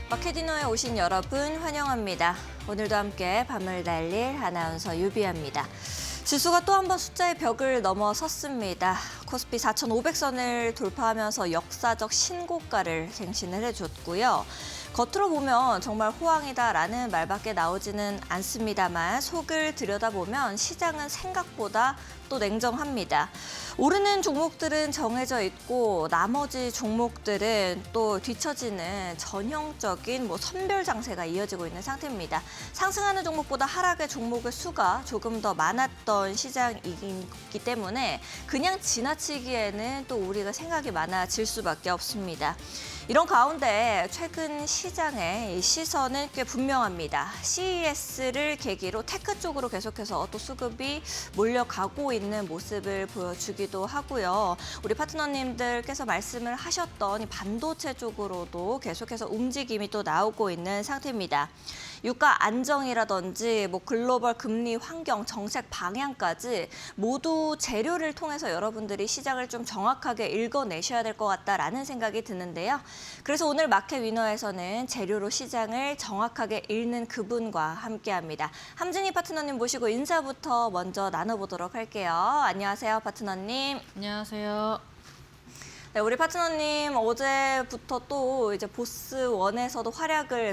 마켓디너에 오신 여러분 환영합니다. 오늘도 함께 밤을 날릴 아나운서 유비아입니다. 지수가 또 한 번 숫자의 벽을 넘어섰습니다. 코스피 4,500선을 돌파하면서 역사적 신고가를 갱신을 해줬고요. 겉으로 보면 정말 호황이다라는 말밖에 나오지는 않습니다만 속을 들여다보면 시장은 생각보다 또 냉정합니다. 오르는 종목들은 정해져 있고 나머지 종목들은 또 뒤처지는 전형적인 선별 장세가 이어지고 있는 상태입니다. 상승하는 종목보다 하락의 종목의 수가 조금 더 많았던 시장이기 때문에 그냥 지나치기에는 또 우리가 생각이 많아질 수밖에 없습니다. 이런 가운데 최근 시장의 시선은 꽤 분명합니다. CES를 계기로 테크 쪽으로 계속해서 또 수급이 몰려가고 있는 모습을 보여주기도 하고요. 우리 파트너님들께서 말씀을 하셨던 이 반도체 쪽으로도 계속해서 움직임이 또 나오고 있는 상태입니다. 유가 안정이라든지 글로벌 금리 환경, 정책 방향까지 모두 재료를 통해서 여러분들이 시장을 좀 정확하게 읽어내셔야 될 것 같다라는 생각이 드는데요. 그래서 오늘 마켓 위너에서는 재료로 시장을 정확하게 읽는 그분과 함께합니다. 함진희 파트너님 모시고 인사부터 먼저 나눠보도록 할게요. 안녕하세요, 파트너님. 안녕하세요. 네, 우리 파트너님 어제부터 또 이제 보스원에서도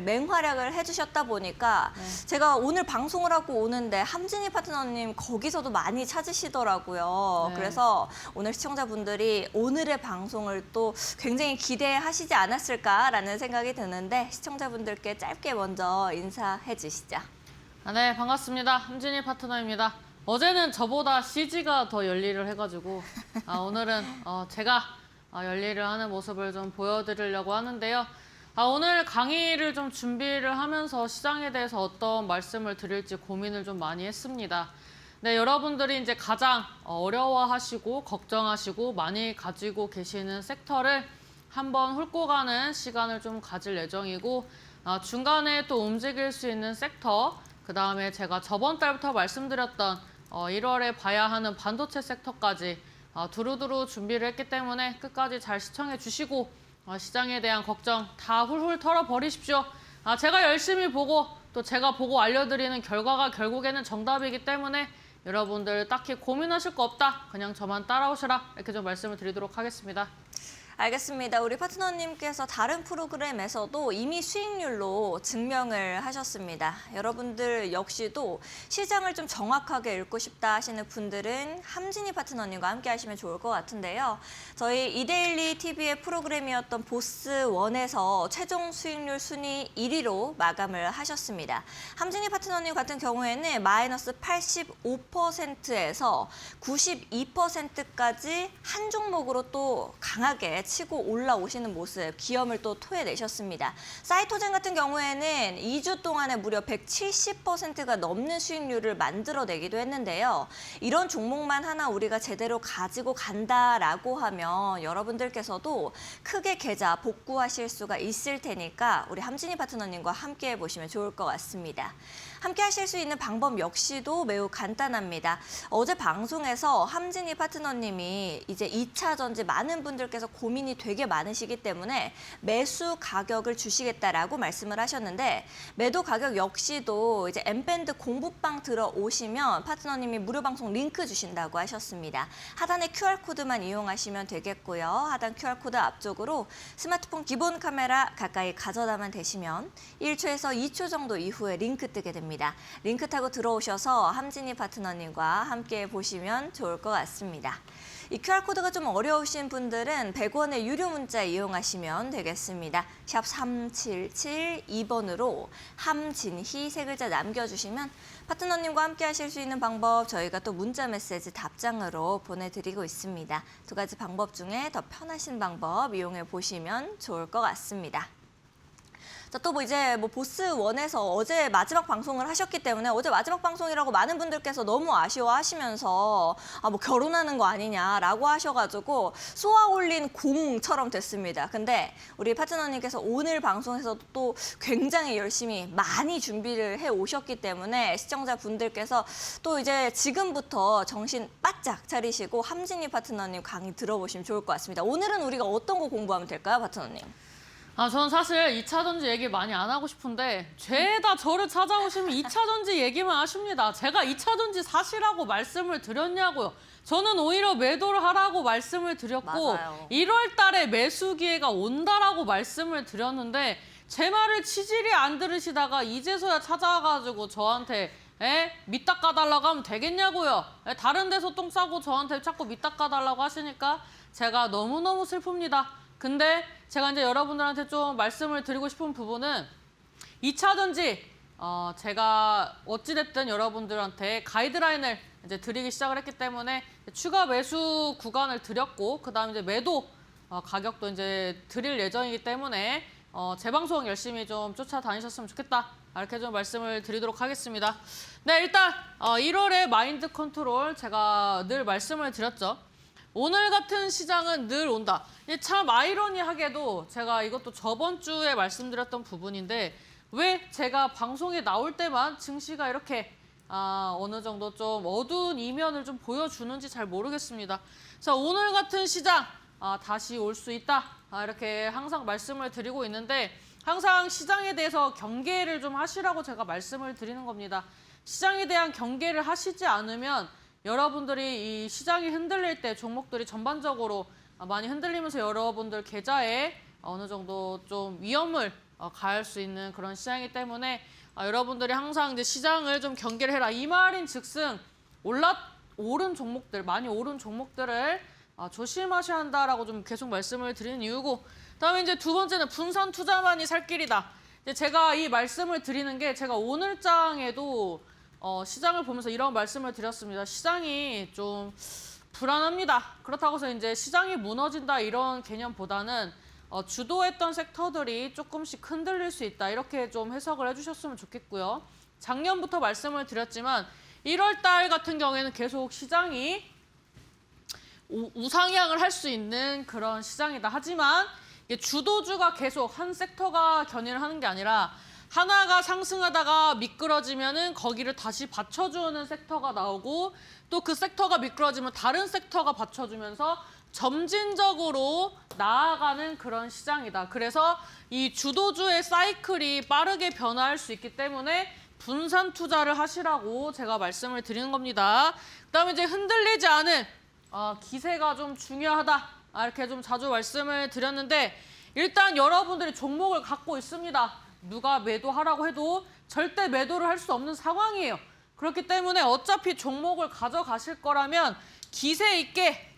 맹활약을 해주셨다 보니까 제가 오늘 방송을 하고 오는데 함진희 파트너님 거기서도 많이 찾으시더라고요. 네. 그래서 오늘 시청자분들이 오늘의 방송을 또 굉장히 기대하시지 않았을까라는 생각이 드는데 시청자분들께 짧게 먼저 인사해 주시죠. 네, 반갑습니다. 함진희 파트너입니다. 어제는 저보다 CG가 더 열일을 해가지고 오늘은 제가 열일을 하는 모습을 좀 보여드리려고 하는데요. 오늘 강의를 좀 준비를 하면서 시장에 대해서 어떤 말씀을 드릴지 고민을 좀 많이 했습니다. 네, 여러분들이 이제 가장 어려워하시고 걱정하시고 많이 가지고 계시는 섹터를 한번 훑고 가는 시간을 좀 가질 예정이고 중간에 또 움직일 수 있는 섹터, 그다음에 제가 저번 달부터 말씀드렸던 1월에 봐야 하는 반도체 섹터까지 두루두루 준비를 했기 때문에 끝까지 잘 시청해 주시고 시장에 대한 걱정 다 훌훌 털어버리십시오. 제가 열심히 보고 또 제가 보고 알려드리는 결과가 결국에는 정답이기 때문에 여러분들 딱히 고민하실 거 없다. 그냥 저만 따라오시라. 이렇게 좀 말씀을 드리도록 하겠습니다. 알겠습니다. 우리 파트너님께서 다른 프로그램에서도 이미 수익률로 증명을 하셨습니다. 여러분들 역시도 시장을 좀 정확하게 읽고 싶다 하시는 분들은 함진희 파트너님과 함께 하시면 좋을 것 같은데요. 저희 이데일리 TV의 프로그램이었던 보스원에서 최종 수익률 순위 1위로 마감을 하셨습니다. 함진희 파트너님 같은 경우에는 마이너스 85%에서 92%까지 한 종목으로 또 강하게 치고 올라오시는 모습, 기염을 또 토해내셨습니다. 사이토젠 같은 경우에는 2주 동안에 무려 170%가 넘는 수익률을 만들어내기도 했는데요. 이런 종목만 하나 우리가 제대로 가지고 간다라고 하면 여러분들께서도 크게 계좌 복구하실 수가 있을 테니까 우리 함진희 파트너님과 함께 해보시면 좋을 것 같습니다. 함께 하실 수 있는 방법 역시도 매우 간단합니다. 어제 방송에서 함진희 파트너님이 이제 2차 전지 많은 분들께서 고민이 되게 많으시기 때문에 매수 가격을 주시겠다라고 말씀을 하셨는데 매도 가격 역시도 이제 엠밴드 공부방 들어오시면 파트너님이 무료 방송 링크 주신다고 하셨습니다. 하단의 QR코드만 이용하시면 되겠고요. 하단 QR코드 앞쪽으로 스마트폰 기본 카메라 가까이 가져다만 대시면 1초에서 2초 정도 이후에 링크 뜨게 됩니다. 링크 타고 들어오셔서 함진희 파트너님과 함께 보시면 좋을 것 같습니다. 이 QR코드가 좀 어려우신 분들은 100원의 유료 문자 이용하시면 되겠습니다. 샵 3772번으로 함진희 세 글자 남겨주시면 파트너님과 함께 하실 수 있는 방법 저희가 또 문자 메시지 답장으로 보내드리고 있습니다. 두 가지 방법 중에 더 편하신 방법 이용해 보시면 좋을 것 같습니다. 자, 또 이제 보스원에서 어제 마지막 방송을 하셨기 때문에 어제 마지막 방송이라고 많은 분들께서 너무 아쉬워하시면서 결혼하는 거 아니냐라고 하셔가지고 쏘아 올린 공처럼 됐습니다. 근데 우리 파트너님께서 오늘 방송에서도 또 굉장히 열심히 많이 준비를 해 오셨기 때문에 시청자분들께서 또 이제 지금부터 정신 바짝 차리시고 함진희 파트너님 강의 들어보시면 좋을 것 같습니다. 오늘은 우리가 어떤 거 공부하면 될까요, 파트너님? 저는 사실 2차 전지 얘기 많이 안 하고 싶은데 죄다 저를 찾아오시면 2차 전지 얘기만 하십니다. 제가 2차 전지 사시라고 말씀을 드렸냐고요. 저는 오히려 매도를 하라고 말씀을 드렸고 맞아요. 1월 달에 매수 기회가 온다라고 말씀을 드렸는데 제 말을 치질이 안 들으시다가 이제서야 찾아와가지고 저한테 밑 닦아달라고 하면 되겠냐고요. 다른 데서 똥 싸고 저한테 자꾸 밑 닦아달라고 하시니까 제가 너무너무 슬픕니다. 근데 제가 이제 여러분들한테 좀 말씀을 드리고 싶은 부분은 2차 전지 제가 어찌됐든 여러분들한테 가이드라인을 이제 드리기 시작을 했기 때문에 추가 매수 구간을 드렸고 그다음에 이제 매도 가격도 이제 드릴 예정이기 때문에 제 방송 열심히 좀 쫓아다니셨으면 좋겠다. 이렇게 좀 말씀을 드리도록 하겠습니다. 네, 일단 1월에 마인드 컨트롤 제가 늘 말씀을 드렸죠. 오늘 같은 시장은 늘 온다. 참 아이러니하게도 제가 이것도 저번 주에 말씀드렸던 부분인데 왜 제가 방송에 나올 때만 증시가 이렇게 어느 정도 좀 어두운 이면을 좀 보여주는지 잘 모르겠습니다. 자, 오늘 같은 시장 다시 올 수 있다. 이렇게 항상 말씀을 드리고 있는데 항상 시장에 대해서 경계를 좀 하시라고 제가 말씀을 드리는 겁니다. 시장에 대한 경계를 하시지 않으면 여러분들이 이 시장이 흔들릴 때 종목들이 전반적으로 많이 흔들리면서 여러분들 계좌에 어느 정도 좀 위험을 가할 수 있는 그런 시장이기 때문에 여러분들이 항상 이제 시장을 좀 경계를 해라. 이 말인 즉슨 오른 종목들, 많이 오른 종목들을 조심하셔야 한다라고 좀 계속 말씀을 드리는 이유고 그다음에 이제 두 번째는 분산 투자만이 살 길이다. 이제 제가 이 말씀을 드리는 게 제가 오늘장에도 시장을 보면서 이런 말씀을 드렸습니다. 시장이 좀 불안합니다. 그렇다고 해서 이제 시장이 무너진다 이런 개념보다는 주도했던 섹터들이 조금씩 흔들릴 수 있다. 이렇게 좀 해석을 해주셨으면 좋겠고요. 작년부터 말씀을 드렸지만 1월 달 같은 경우에는 계속 시장이 우상향을 할 수 있는 그런 시장이다. 하지만 이게 주도주가 계속 한 섹터가 견인을 하는 게 아니라 하나가 상승하다가 미끄러지면은 거기를 다시 받쳐주는 섹터가 나오고 또 그 섹터가 미끄러지면 다른 섹터가 받쳐주면서 점진적으로 나아가는 그런 시장이다. 그래서 이 주도주의 사이클이 빠르게 변화할 수 있기 때문에 분산 투자를 하시라고 제가 말씀을 드리는 겁니다. 그다음에 이제 흔들리지 않은 기세가 좀 중요하다. 이렇게 좀 자주 말씀을 드렸는데 일단 여러분들이 종목을 갖고 있습니다. 누가 매도하라고 해도 절대 매도를 할 수 없는 상황이에요. 그렇기 때문에 어차피 종목을 가져가실 거라면 기세 있게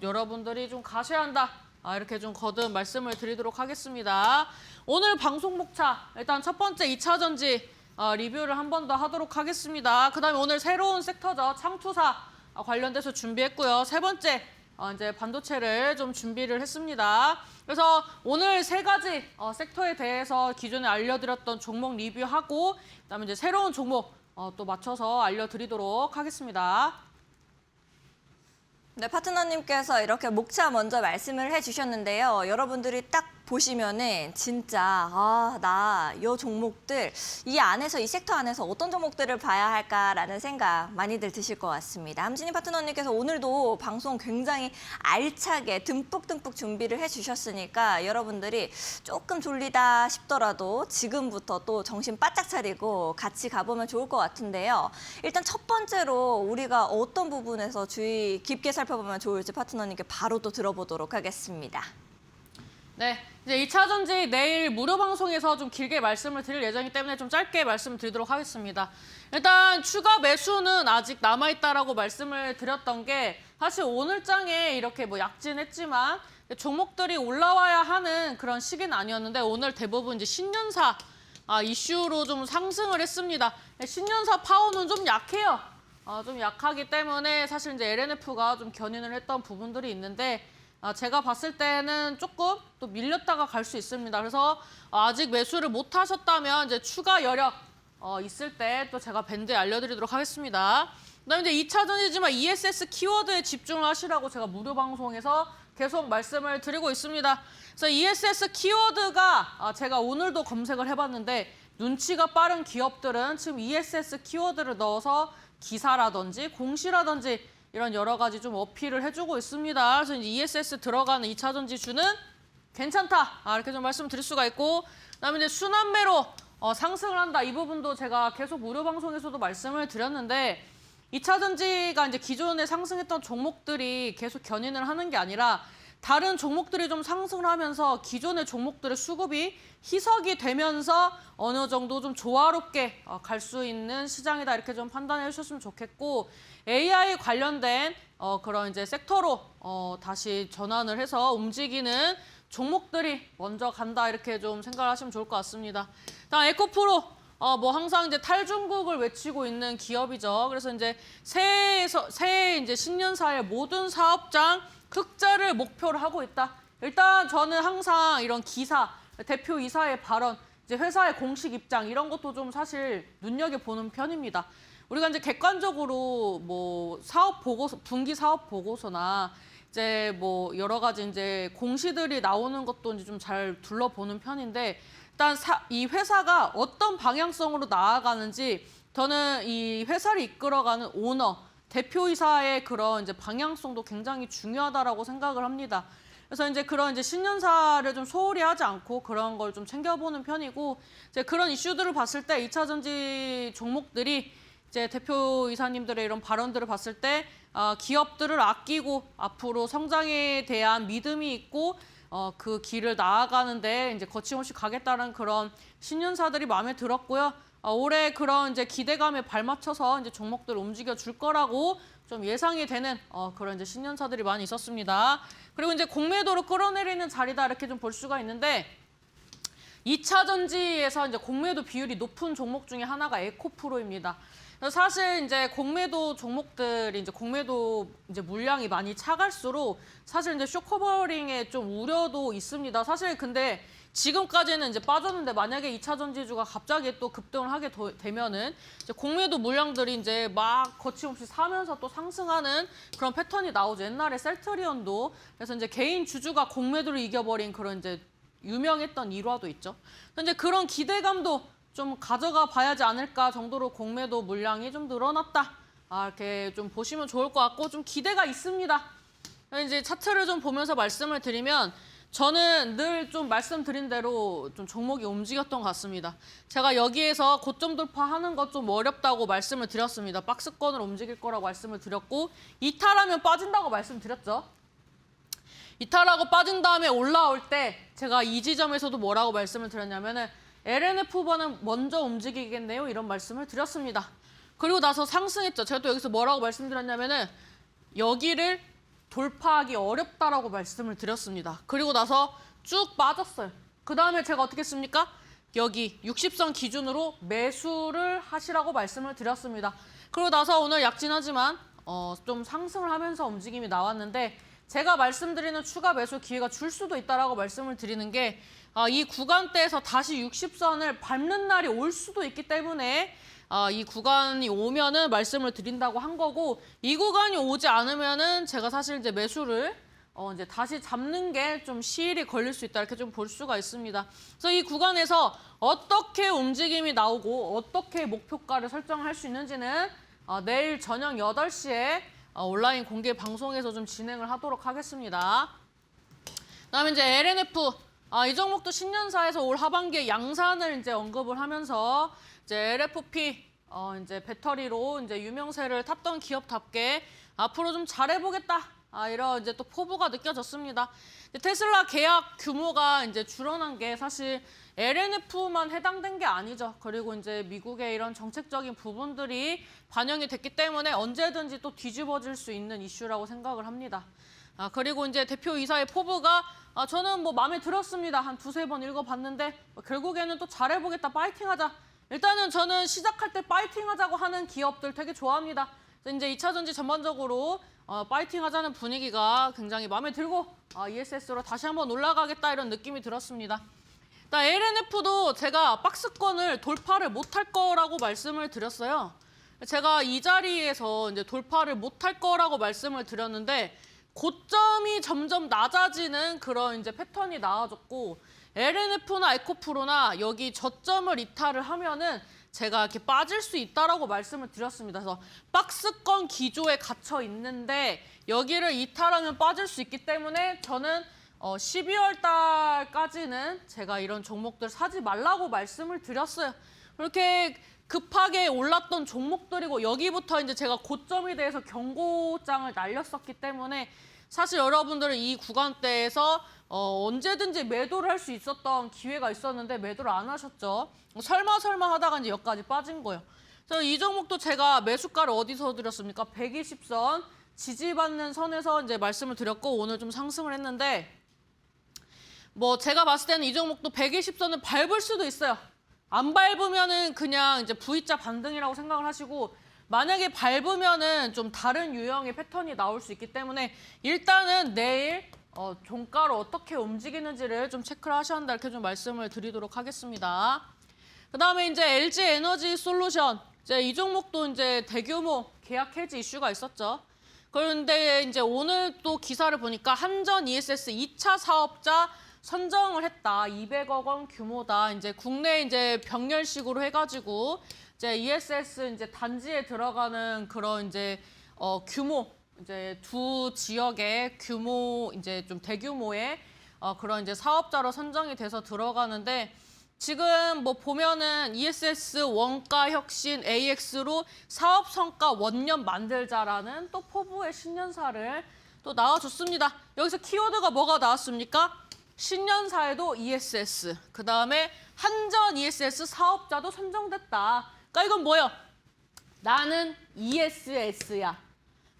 여러분들이 좀 가셔야 한다. 이렇게 좀 거듭 말씀을 드리도록 하겠습니다. 오늘 방송 목차 일단 첫 번째 2차 전지 리뷰를 한 번 더 하도록 하겠습니다. 그다음에 오늘 새로운 섹터죠. 창투사 관련돼서 준비했고요. 세 번째 이제 반도체를 좀 준비를 했습니다. 그래서 오늘 세 가지 섹터에 대해서 기존에 알려드렸던 종목 리뷰하고 그다음에 이제 새로운 종목 또 맞춰서 알려드리도록 하겠습니다. 네, 파트너님께서 이렇게 목차 먼저 말씀을 해주셨는데요. 여러분들이 딱 보시면은 진짜 나 이 종목들 이 안에서 이 섹터 안에서 어떤 종목들을 봐야 할까라는 생각 많이들 드실 것 같습니다. 함진희 파트너님께서 오늘도 방송 굉장히 알차게 듬뿍듬뿍 준비를 해주셨으니까 여러분들이 조금 졸리다 싶더라도 지금부터 또 정신 바짝 차리고 같이 가보면 좋을 것 같은데요. 일단 첫 번째로 우리가 어떤 부분에서 주의 깊게 살펴보면 좋을지 파트너님께 바로 또 들어보도록 하겠습니다. 네, 이제 2차 전지 내일 무료 방송에서 좀 길게 말씀을 드릴 예정이기 때문에 좀 짧게 말씀을 드리도록 하겠습니다. 일단 추가 매수는 아직 남아있다라고 말씀을 드렸던 게 사실 오늘장에 이렇게 뭐 약진했지만 종목들이 올라와야 하는 그런 시기는 아니었는데 오늘 대부분 이제 신년사 이슈로 좀 상승을 했습니다. 신년사 파워는 좀 약해요. 좀 약하기 때문에 사실 이제 LNF가 좀 견인을 했던 부분들이 있는데 제가 봤을 때는 조금 또 밀렸다가 갈 수 있습니다. 그래서 아직 매수를 못 하셨다면 이제 추가 여력 있을 때 또 제가 밴드에 알려드리도록 하겠습니다. 그다음에 이제 2차 전지지만 ESS 키워드에 집중을 하시라고 제가 무료 방송에서 계속 말씀을 드리고 있습니다. 그래서 ESS 키워드가 제가 오늘도 검색을 해봤는데 눈치가 빠른 기업들은 지금 ESS 키워드를 넣어서 기사라든지 공시라든지 이런 여러 가지 좀 어필을 해주고 있습니다. 그래서 이제 ESS 들어가는 2차 전지주는 괜찮다. 이렇게 좀 말씀드릴 수가 있고, 그다음에 이제 순환매로 상승을 한다. 이 부분도 제가 계속 무료 방송에서도 말씀을 드렸는데 2차 전지가 이제 기존에 상승했던 종목들이 계속 견인을 하는 게 아니라 다른 종목들이 좀 상승을 하면서 기존의 종목들의 수급이 희석이 되면서 어느 정도 좀 조화롭게 갈 수 있는 시장이다. 이렇게 좀 판단해 주셨으면 좋겠고, AI 관련된 그런 이제 섹터로 다시 전환을 해서 움직이는 종목들이 먼저 간다. 이렇게 좀 생각을 하시면 좋을 것 같습니다. 다음 에코프로. 뭐 항상 이제 탈중국을 외치고 있는 기업이죠. 그래서 이제 새해 이제 신년사의 모든 사업장 흑자를 목표로 하고 있다. 일단 저는 항상 이런 기사, 대표이사의 발언, 이제 회사의 공식 입장 이런 것도 좀 사실 눈여겨보는 편입니다. 우리가 이제 객관적으로 뭐 사업 보고서, 분기 사업 보고서나 이제 뭐 여러 가지 이제 공시들이 나오는 것도 이제 좀 잘 둘러보는 편인데, 일단 이 회사가 어떤 방향성으로 나아가는지 저는 이 회사를 이끌어가는 오너, 대표이사의 그런 이제 방향성도 굉장히 중요하다라고 생각을 합니다. 그래서 이제 그런 이제 신년사를 좀 소홀히 하지 않고 그런 걸 좀 챙겨보는 편이고, 이제 그런 이슈들을 봤을 때 2차 전지 종목들이 이제 대표이사님들의 이런 발언들을 봤을 때 기업들을 아끼고 앞으로 성장에 대한 믿음이 있고 그 길을 나아가는데 이제 거침없이 가겠다는 그런 신년사들이 마음에 들었고요. 올해 그런 이제 기대감에 발맞춰서 이제 종목들 움직여 줄 거라고 좀 예상이 되는 그런 이제 신년사들이 많이 있었습니다. 그리고 이제 공매도로 끌어내리는 자리다 이렇게 좀 볼 수가 있는데, 2차 전지에서 이제 공매도 비율이 높은 종목 중에 하나가 에코프로입니다. 사실 이제 공매도 종목들이 이제 공매도 이제 물량이 많이 차갈수록 사실 이제 쇼커버링에 좀 우려도 있습니다. 사실 근데 지금까지는 이제 빠졌는데 만약에 2차 전지주가 갑자기 또 급등을 하게 되면은 이제 공매도 물량들이 이제 막 거침없이 사면서 또 상승하는 그런 패턴이 나오죠. 옛날에 셀트리온도 그래서 이제 개인 주주가 공매도를 이겨버린 그런 이제 유명했던 일화도 있죠. 근데 그런 기대감도 좀 가져가 봐야지 않을까 정도로 공매도 물량이 좀 늘어났다. 이렇게 좀 보시면 좋을 것 같고 좀 기대가 있습니다. 이제 차트를 좀 보면서 말씀을 드리면 저는 늘 좀 말씀드린 대로 좀 종목이 움직였던 것 같습니다. 제가 여기에서 고점 돌파하는 것 좀 어렵다고 말씀을 드렸습니다. 박스권으로 움직일 거라고 말씀을 드렸고 이탈하면 빠진다고 말씀드렸죠. 이탈하고 빠진 다음에 올라올 때 제가 이 지점에서도 뭐라고 말씀을 드렸냐면은 LNF보다는 먼저 움직이겠네요. 이런 말씀을 드렸습니다. 그리고 나서 상승했죠. 제가 또 여기서 뭐라고 말씀드렸냐면은 여기를 돌파하기 어렵다라고 말씀을 드렸습니다. 그리고 나서 쭉 빠졌어요. 그 다음에 제가 어떻게 했습니까? 여기 60선 기준으로 매수를 하시라고 말씀을 드렸습니다. 그리고 나서 오늘 약진하지만 좀 상승을 하면서 움직임이 나왔는데 제가 말씀드리는 추가 매수 기회가 줄 수도 있다라고 말씀을 드리는 게 이 구간대에서 다시 60선을 밟는 날이 올 수도 있기 때문에 이 구간이 오면은 말씀을 드린다고 한 거고, 이 구간이 오지 않으면은 제가 사실 이제 매수를 이제 다시 잡는 게 좀 시일이 걸릴 수 있다 이렇게 좀 볼 수가 있습니다. 그래서 이 구간에서 어떻게 움직임이 나오고 어떻게 목표가를 설정할 수 있는지는 내일 저녁 8시에 온라인 공개 방송에서 좀 진행을 하도록 하겠습니다. 그다음에 이제 LNF 이 종목도 신년사에서 올 하반기에 양산을 이제 언급을 하면서 이제 LFP 이제 배터리로 이제 유명세를 탔던 기업답게 앞으로 좀 잘해보겠다. 이런 이제 또 포부가 느껴졌습니다. 테슬라 계약 규모가 이제 줄어난 게 사실 LNF만 해당된 게 아니죠. 그리고 이제 미국의 이런 정책적인 부분들이 반영이 됐기 때문에 언제든지 또 뒤집어질 수 있는 이슈라고 생각을 합니다. 그리고 이제 대표이사의 포부가 저는 뭐 마음에 들었습니다. 한 두세 번 읽어봤는데 결국에는 또 잘해보겠다, 파이팅하자. 일단은 저는 시작할 때 파이팅하자고 하는 기업들 되게 좋아합니다. 이제 2차 전지 전반적으로 파이팅하자는 분위기가 굉장히 마음에 들고 ESS로 다시 한번 올라가겠다 이런 느낌이 들었습니다. LNF도 제가 박스권을 돌파를 못할 거라고 말씀을 드렸어요. 제가 이 자리에서 이제 돌파를 못할 거라고 말씀을 드렸는데 고점이 점점 낮아지는 그런 이제 패턴이 나와졌고 LNF나 에코프로나 여기 저점을 이탈을 하면은 제가 이렇게 빠질 수 있다라고 말씀을 드렸습니다. 그래서 박스권 기조에 갇혀 있는데 여기를 이탈하면 빠질 수 있기 때문에 저는 12월 달까지는 제가 이런 종목들 사지 말라고 말씀을 드렸어요. 그렇게 급하게 올랐던 종목들이고 여기부터 이제 제가 고점에 대해서 경고장을 날렸었기 때문에 사실 여러분들은 이 구간대에서 언제든지 매도를 할 수 있었던 기회가 있었는데 매도를 안 하셨죠. 설마 하다가 이제 여기까지 빠진 거예요. 그래서 이 종목도 제가 매수가를 어디서 드렸습니까? 120선 지지받는 선에서 이제 말씀을 드렸고 오늘 좀 상승을 했는데 뭐 제가 봤을 때는 이 종목도 120선을 밟을 수도 있어요. 안 밟으면은 그냥 이제 V자 반등이라고 생각을 하시고 만약에 밟으면은 좀 다른 유형의 패턴이 나올 수 있기 때문에 일단은 내일 종가로 어떻게 움직이는지를 좀 체크를 하셔야 한다 이렇게 좀 말씀을 드리도록 하겠습니다. 그다음에 이제 LG 에너지 솔루션 이제 이 종목도 이제 대규모 계약 해지 이슈가 있었죠. 그런데 이제 오늘 또 기사를 보니까 한전 ESS 2차 사업자 선정을 했다. 200억 원 규모다. 이제 국내 이제 병렬식으로 해가지고 이제 ESS 이제 단지에 들어가는 그런 이제 규모 이제 두 지역의 규모 이제 좀 대규모의 그런 이제 사업자로 선정이 돼서 들어가는데 지금 뭐 보면은 ESS 원가 혁신 AX로 사업 성과 원년 만들자라는 또 포부의 신년사를 또 나와줬습니다. 여기서 키워드가 뭐가 나왔습니까? 신년사에도 ESS, 그 다음에 한전 ESS 사업자도 선정됐다. 그러니까 이건 뭐예요? 나는 ESS야.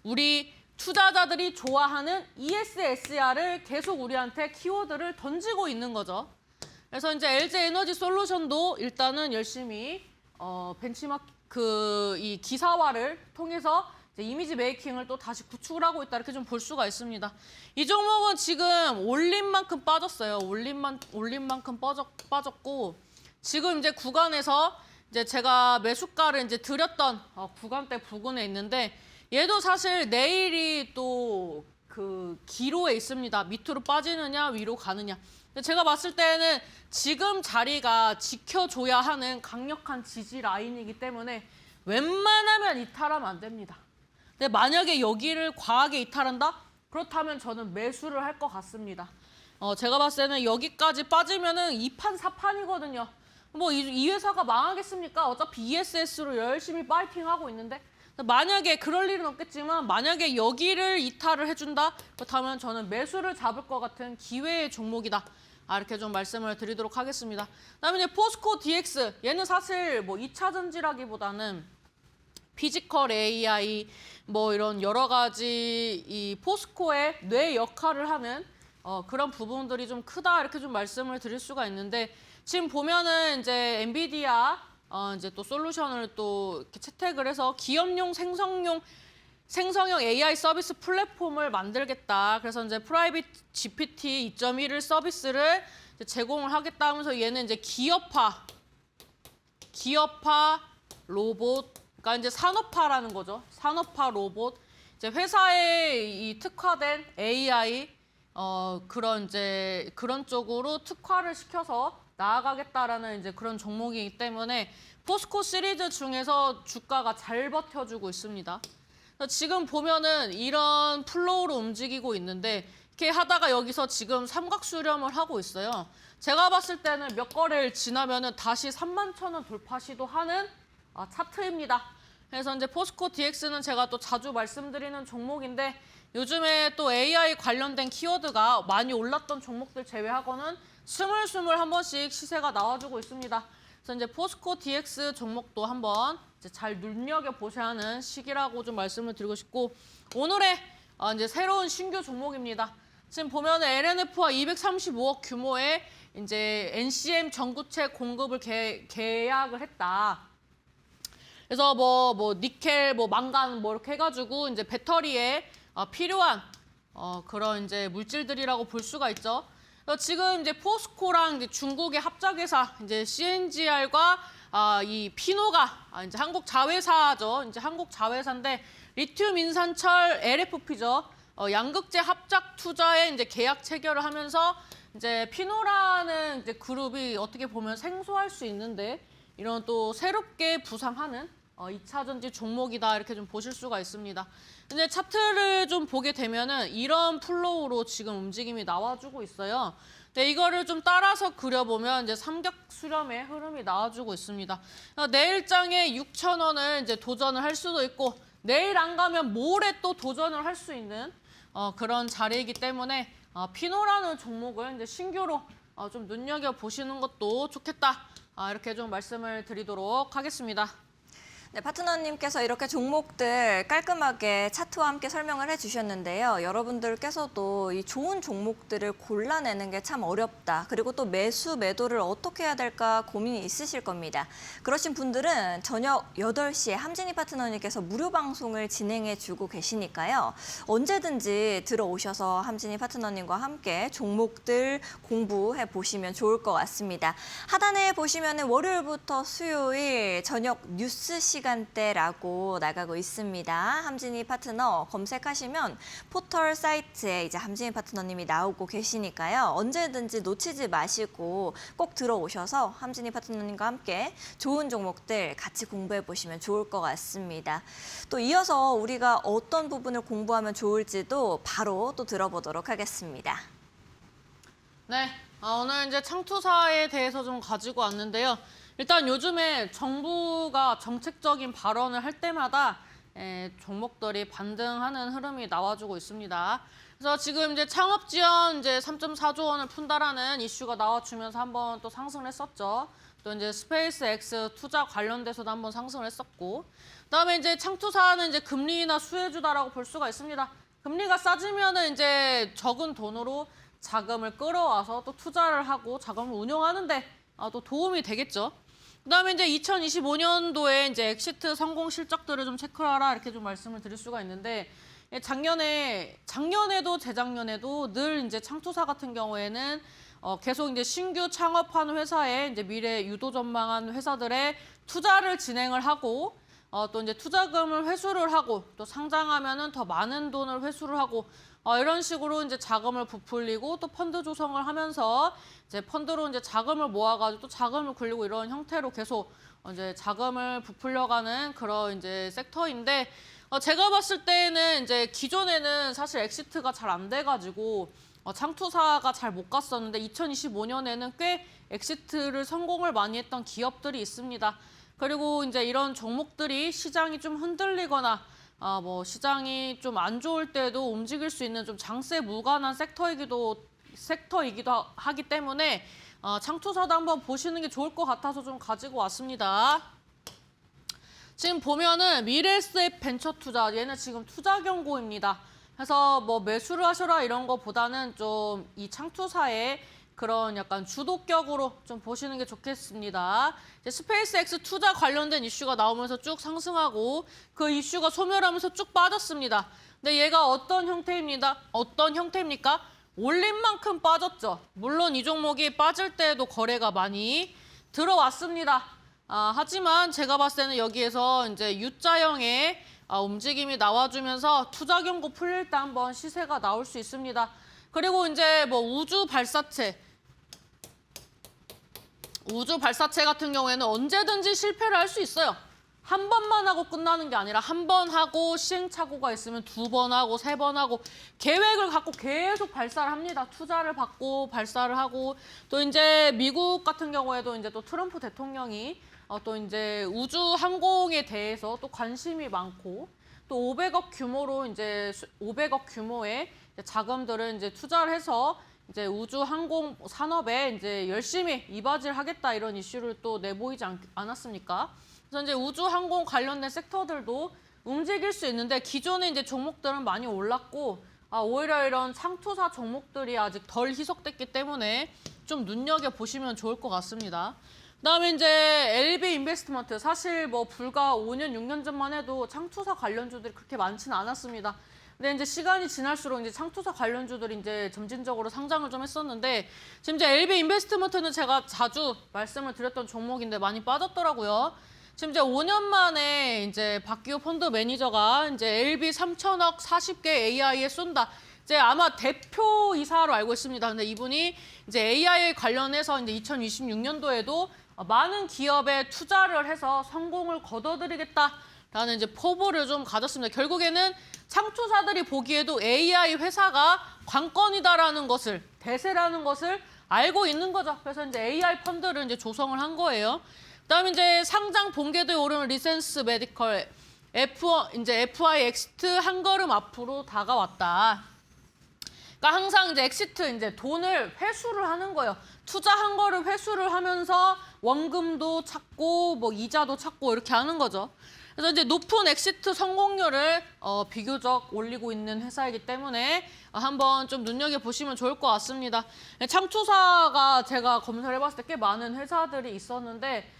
우리 투자자들이 좋아하는 ESS야를 계속 우리한테 키워드를 던지고 있는 거죠. 그래서 이제 LG 에너지 솔루션도 일단은 열심히 벤치마크 이 기사화를 통해서 이제 이미지 메이킹을 또 다시 구축을 하고 있다 이렇게 좀 볼 수가 있습니다. 이 종목은 지금 올린 만큼 빠졌어요. 올린 만큼 빠졌고 지금 이제 구간에서 이제 제가 매수가를 이제 드렸던 구간대 부근에 있는데 얘도 사실 내일이 또 그 기로에 있습니다. 밑으로 빠지느냐 위로 가느냐. 근데 제가 봤을 때는 지금 자리가 지켜줘야 하는 강력한 지지 라인이기 때문에 웬만하면 이탈하면 안 됩니다. 근데 만약에 여기를 과하게 이탈한다? 그렇다면 저는 매수를 할 것 같습니다. 제가 봤을 때는 여기까지 빠지면은 2판 4판이거든요. 뭐 이 회사가 망하겠습니까? 어차피 ESS로 열심히 파이팅하고 있는데 만약에 그럴 일은 없겠지만 만약에 여기를 이탈을 해준다? 그렇다면 저는 매수를 잡을 것 같은 기회의 종목이다. 이렇게 좀 말씀을 드리도록 하겠습니다. 그다음에 이제 포스코 DX 얘는 사실 뭐 2차 전지라기보다는 피지컬 AI 뭐 이런 여러 가지 이 포스코의 뇌 역할을 하는 그런 부분들이 좀 크다 이렇게 좀 말씀을 드릴 수가 있는데 지금 보면은 이제 엔비디아 이제 또 솔루션을 또 이렇게 채택을 해서 기업용 생성형 AI 서비스 플랫폼을 만들겠다. 그래서 이제 프라이빗 GPT 2.1 서비스를 이제 제공을 하겠다 하면서 얘는 이제 기업화 로봇, 그러니까 이제 산업화라는 거죠. 산업화 로봇. 이제 회사에 이 특화된 AI 그런 쪽으로 특화를 시켜서 나아가겠다라는 이제 그런 종목이기 때문에 포스코 시리즈 중에서 주가가 잘 버텨주고 있습니다. 지금 보면은 이런 플로우로 움직이고 있는데 이렇게 하다가 여기서 지금 삼각 수렴을 하고 있어요. 제가 봤을 때는 몇 거래를 지나면은 다시 31,000원 돌파 시도하는 차트입니다. 그래서 이제 포스코 DX는 제가 또 자주 말씀드리는 종목인데 요즘에 또 AI 관련된 키워드가 많이 올랐던 종목들 제외하고는 스물스물 한 번씩 시세가 나와주고 있습니다. 그래서 이제 포스코 DX 종목도 한번 이제 잘 눈여겨보셔야 하는 시기라고 좀 말씀을 드리고 싶고 오늘의 이제 새로운 신규 종목입니다. 지금 보면 LNF와 235억 규모의 이제 NCM 전구체 공급을 계약을 했다. 그래서 뭐 니켈, 뭐 망간 뭐 이렇게 해가지고 이제 배터리에 필요한 그런 이제 물질들이라고 볼 수가 있죠. 지금 이제 포스코랑 이제 중국의 합작회사 이제 CNGR과 이 피노가 이제 한국 자회사죠. 이제 한국 자회사인데 리튬 인산철 LFP죠. 양극재 합작 투자에 이제 계약 체결을 하면서 이제 피노라는 이제 그룹이 어떻게 보면 생소할 수 있는데 이런 또 새롭게 부상하는 2차 전지 종목이다 이렇게 좀 보실 수가 있습니다. 근데 차트를 좀 보게 되면은 이런 플로우로 지금 움직임이 나와주고 있어요. 네, 이거를 좀 따라서 그려보면 이제 삼각 수렴의 흐름이 나와주고 있습니다. 내일장에 6,000원을 이제 도전을 할 수도 있고 내일 안 가면 모레 또 도전을 할 수 있는 그런 자리이기 때문에 피노라는 종목을 이제 신규로 좀 눈여겨 보시는 것도 좋겠다. 이렇게 좀 말씀을 드리도록 하겠습니다. 네, 파트너님께서 이렇게 종목들 깔끔하게 차트와 함께 설명을 해주셨는데요. 여러분들께서도 이 좋은 종목들을 골라내는 게 참 어렵다. 그리고 또 매수, 매도를 어떻게 해야 될까 고민이 있으실 겁니다. 그러신 분들은 저녁 8시에 함진희 파트너님께서 무료 방송을 진행해주고 계시니까요. 언제든지 들어오셔서 함진희 파트너님과 함께 종목들 공부해 보시면 좋을 것 같습니다. 하단에 보시면 월요일부터 수요일 저녁 뉴스 시간대라고 나가고 있습니다. 함진희 파트너 검색하시면 포털 사이트에 이제 함진희 파트너님이 나오고 계시니까요. 언제든지 놓치지 마시고 꼭 들어오셔서 함진희 파트너님과 함께 좋은 종목들 같이 공부해 보시면 좋을 것 같습니다. 또 이어서 우리가 어떤 부분을 공부하면 좋을지도 바로 또 들어보도록 하겠습니다. 네, 오늘 이제 창투사에 대해서 좀 가지고 왔는데요. 일단 요즘에 정부가 정책적인 발언을 할 때마다 종목들이 반등하는 흐름이 나와주고 있습니다. 그래서 지금 이제 창업 지원 이제 3.4조 원을 푼다라는 이슈가 나와주면서 한번 또 상승을 했었죠. 또 이제 스페이스 X 투자 관련돼서도 한번 상승을 했었고, 그다음에 이제 창투사는 이제 금리나 수혜주다라고 볼 수가 있습니다. 금리가 싸지면은 이제 적은 돈으로 자금을 끌어와서 또 투자를 하고 자금을 운용하는데 또 도움이 되겠죠. 그다음에 이제 2025년도에 이제 엑시트 성공 실적들을 좀 체크하라 이렇게 좀 말씀을 드릴 수가 있는데 작년에도 재작년에도 늘 이제 창투사 같은 경우에는 계속 이제 신규 창업하는 회사에 이제 미래 유도 전망한 회사들의 투자를 진행을 하고 또 이제 투자금을 회수를 하고 또 상장하면은 더 많은 돈을 회수를 하고 이런 식으로 이제 자금을 부풀리고 또 펀드 조성을 하면서 이제 펀드로 이제 자금을 모아가지고 또 자금을 굴리고 이런 형태로 계속 이제 자금을 부풀려가는 그런 이제 섹터인데 제가 봤을 때는 이제 기존에는 사실 엑시트가 잘 안 돼가지고 창투사가 잘 못 갔었는데 2025년에는 꽤 엑시트를 성공을 많이 했던 기업들이 있습니다. 그리고 이제 이런 종목들이 시장이 좀 흔들리거나 뭐 시장이 좀 안 좋을 때도 움직일 수 있는 좀 장세 무관한 섹터이기도 하기 때문에 창투사도 한번 보시는 게 좋을 것 같아서 좀 가지고 왔습니다. 지금 보면은 미래에셋 벤처 투자 얘는 지금 투자 경고입니다. 그래서 뭐 매수를 하셔라 이런 거보다는 좀 이 창투사의 그런 약간 주도격으로 좀 보시는 게 좋겠습니다. 이제 스페이스 X 투자 관련된 이슈가 나오면서 쭉 상승하고 그 이슈가 소멸하면서 쭉 빠졌습니다. 근데 얘가 어떤 형태입니까? 올린 만큼 빠졌죠. 물론 이 종목이 빠질 때에도 거래가 많이 들어왔습니다. 하지만 제가 봤을 때는 여기에서 이제 U자형의 움직임이 나와주면서 투자 경고 풀릴 때 한번 시세가 나올 수 있습니다. 그리고 이제 뭐 우주 발사체 같은 경우에는 언제든지 실패를 할 수 있어요. 한 번만 하고 끝나는 게 아니라 한 번 하고 시행착오가 있으면 2번 하고 3번 하고 계획을 갖고 계속 발사를 합니다. 투자를 받고 발사를 하고 또 이제 미국 같은 경우에도 이제 또 트럼프 대통령이 또 이제 우주 항공에 대해서 또 관심이 많고 또 500억 규모의 자금들을 이제 투자를 해서 이제 우주 항공 산업에 이제 열심히 이바지를 하겠다 이런 이슈를 또 내보이지 않았습니까? 그래서 이제 우주 항공 관련된 섹터들도 움직일 수 있는데 기존에 이제 종목들은 많이 올랐고 오히려 이런 창투사 종목들이 아직 덜 희석됐기 때문에 좀 눈여겨 보시면 좋을 것 같습니다. 그다음에 이제 LB 인베스트먼트 사실 뭐 불과 5년, 6년 전만 해도 창투사 관련주들이 그렇게 많지는 않았습니다. 근데 이제 시간이 지날수록 이제 창투사 관련주들이 이제 점진적으로 상장을 좀 했었는데 지금 이제 LB 인베스트먼트는 제가 자주 말씀을 드렸던 종목인데 많이 빠졌더라고요. 지금 이제 5년 만에 이제 박기호 펀드 매니저가 이제 LB 3천억 40개 AI에 쏜다. 이제 아마 대표이사로 알고 있습니다. 근데 이분이 이제 AI 관련해서 이제 2026년도에도 많은 기업에 투자를 해서 성공을 거둬들이겠다라는 이제 포부를 좀 가졌습니다. 결국에는 창투사들이 보기에도 AI 회사가 관건이다라는 것을, 대세라는 것을 알고 있는 거죠. 그래서 이제 AI 펀드를 이제 조성을 한 거예요. 그다음에 이제 상장 본궤도에 오른 리센스 메디컬 이제 FI 엑시트 한 걸음 앞으로 다가왔다. 그러니까 항상 이제 엑시트 이제 돈을 회수를 하는 거예요. 투자한 거를 회수를 하면서 원금도 찾고 뭐 이자도 찾고 이렇게 하는 거죠. 그래서 이제 높은 엑시트 성공률을 비교적 올리고 있는 회사이기 때문에 한번 좀 눈여겨보시면 좋을 것 같습니다. 창투사가 제가 검사를 해봤을 때 꽤 많은 회사들이 있었는데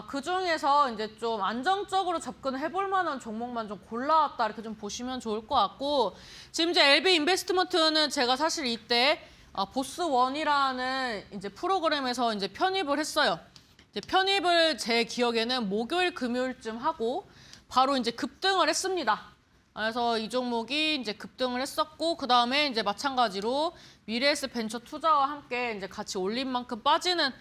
그중에서 이제 좀 안정적으로 접근을 해볼 만한 종목만 좀 골라왔다 이렇게 좀 보시면 좋을 것 같고 지금 이제 LB 인베스트먼트는 제가 사실 이때 보스원이라는 이제 프로그램에서 이제 편입을 했어요. 이제 편입을 제 기억에는 목요일 금요일쯤 하고 바로 이제 급등을 했습니다. 그래서 이 종목이 이제 급등을 했었고 그 다음에 이제 마찬가지로 미래에셋 벤처 투자와 함께 이제 같이 올린 만큼 빠지는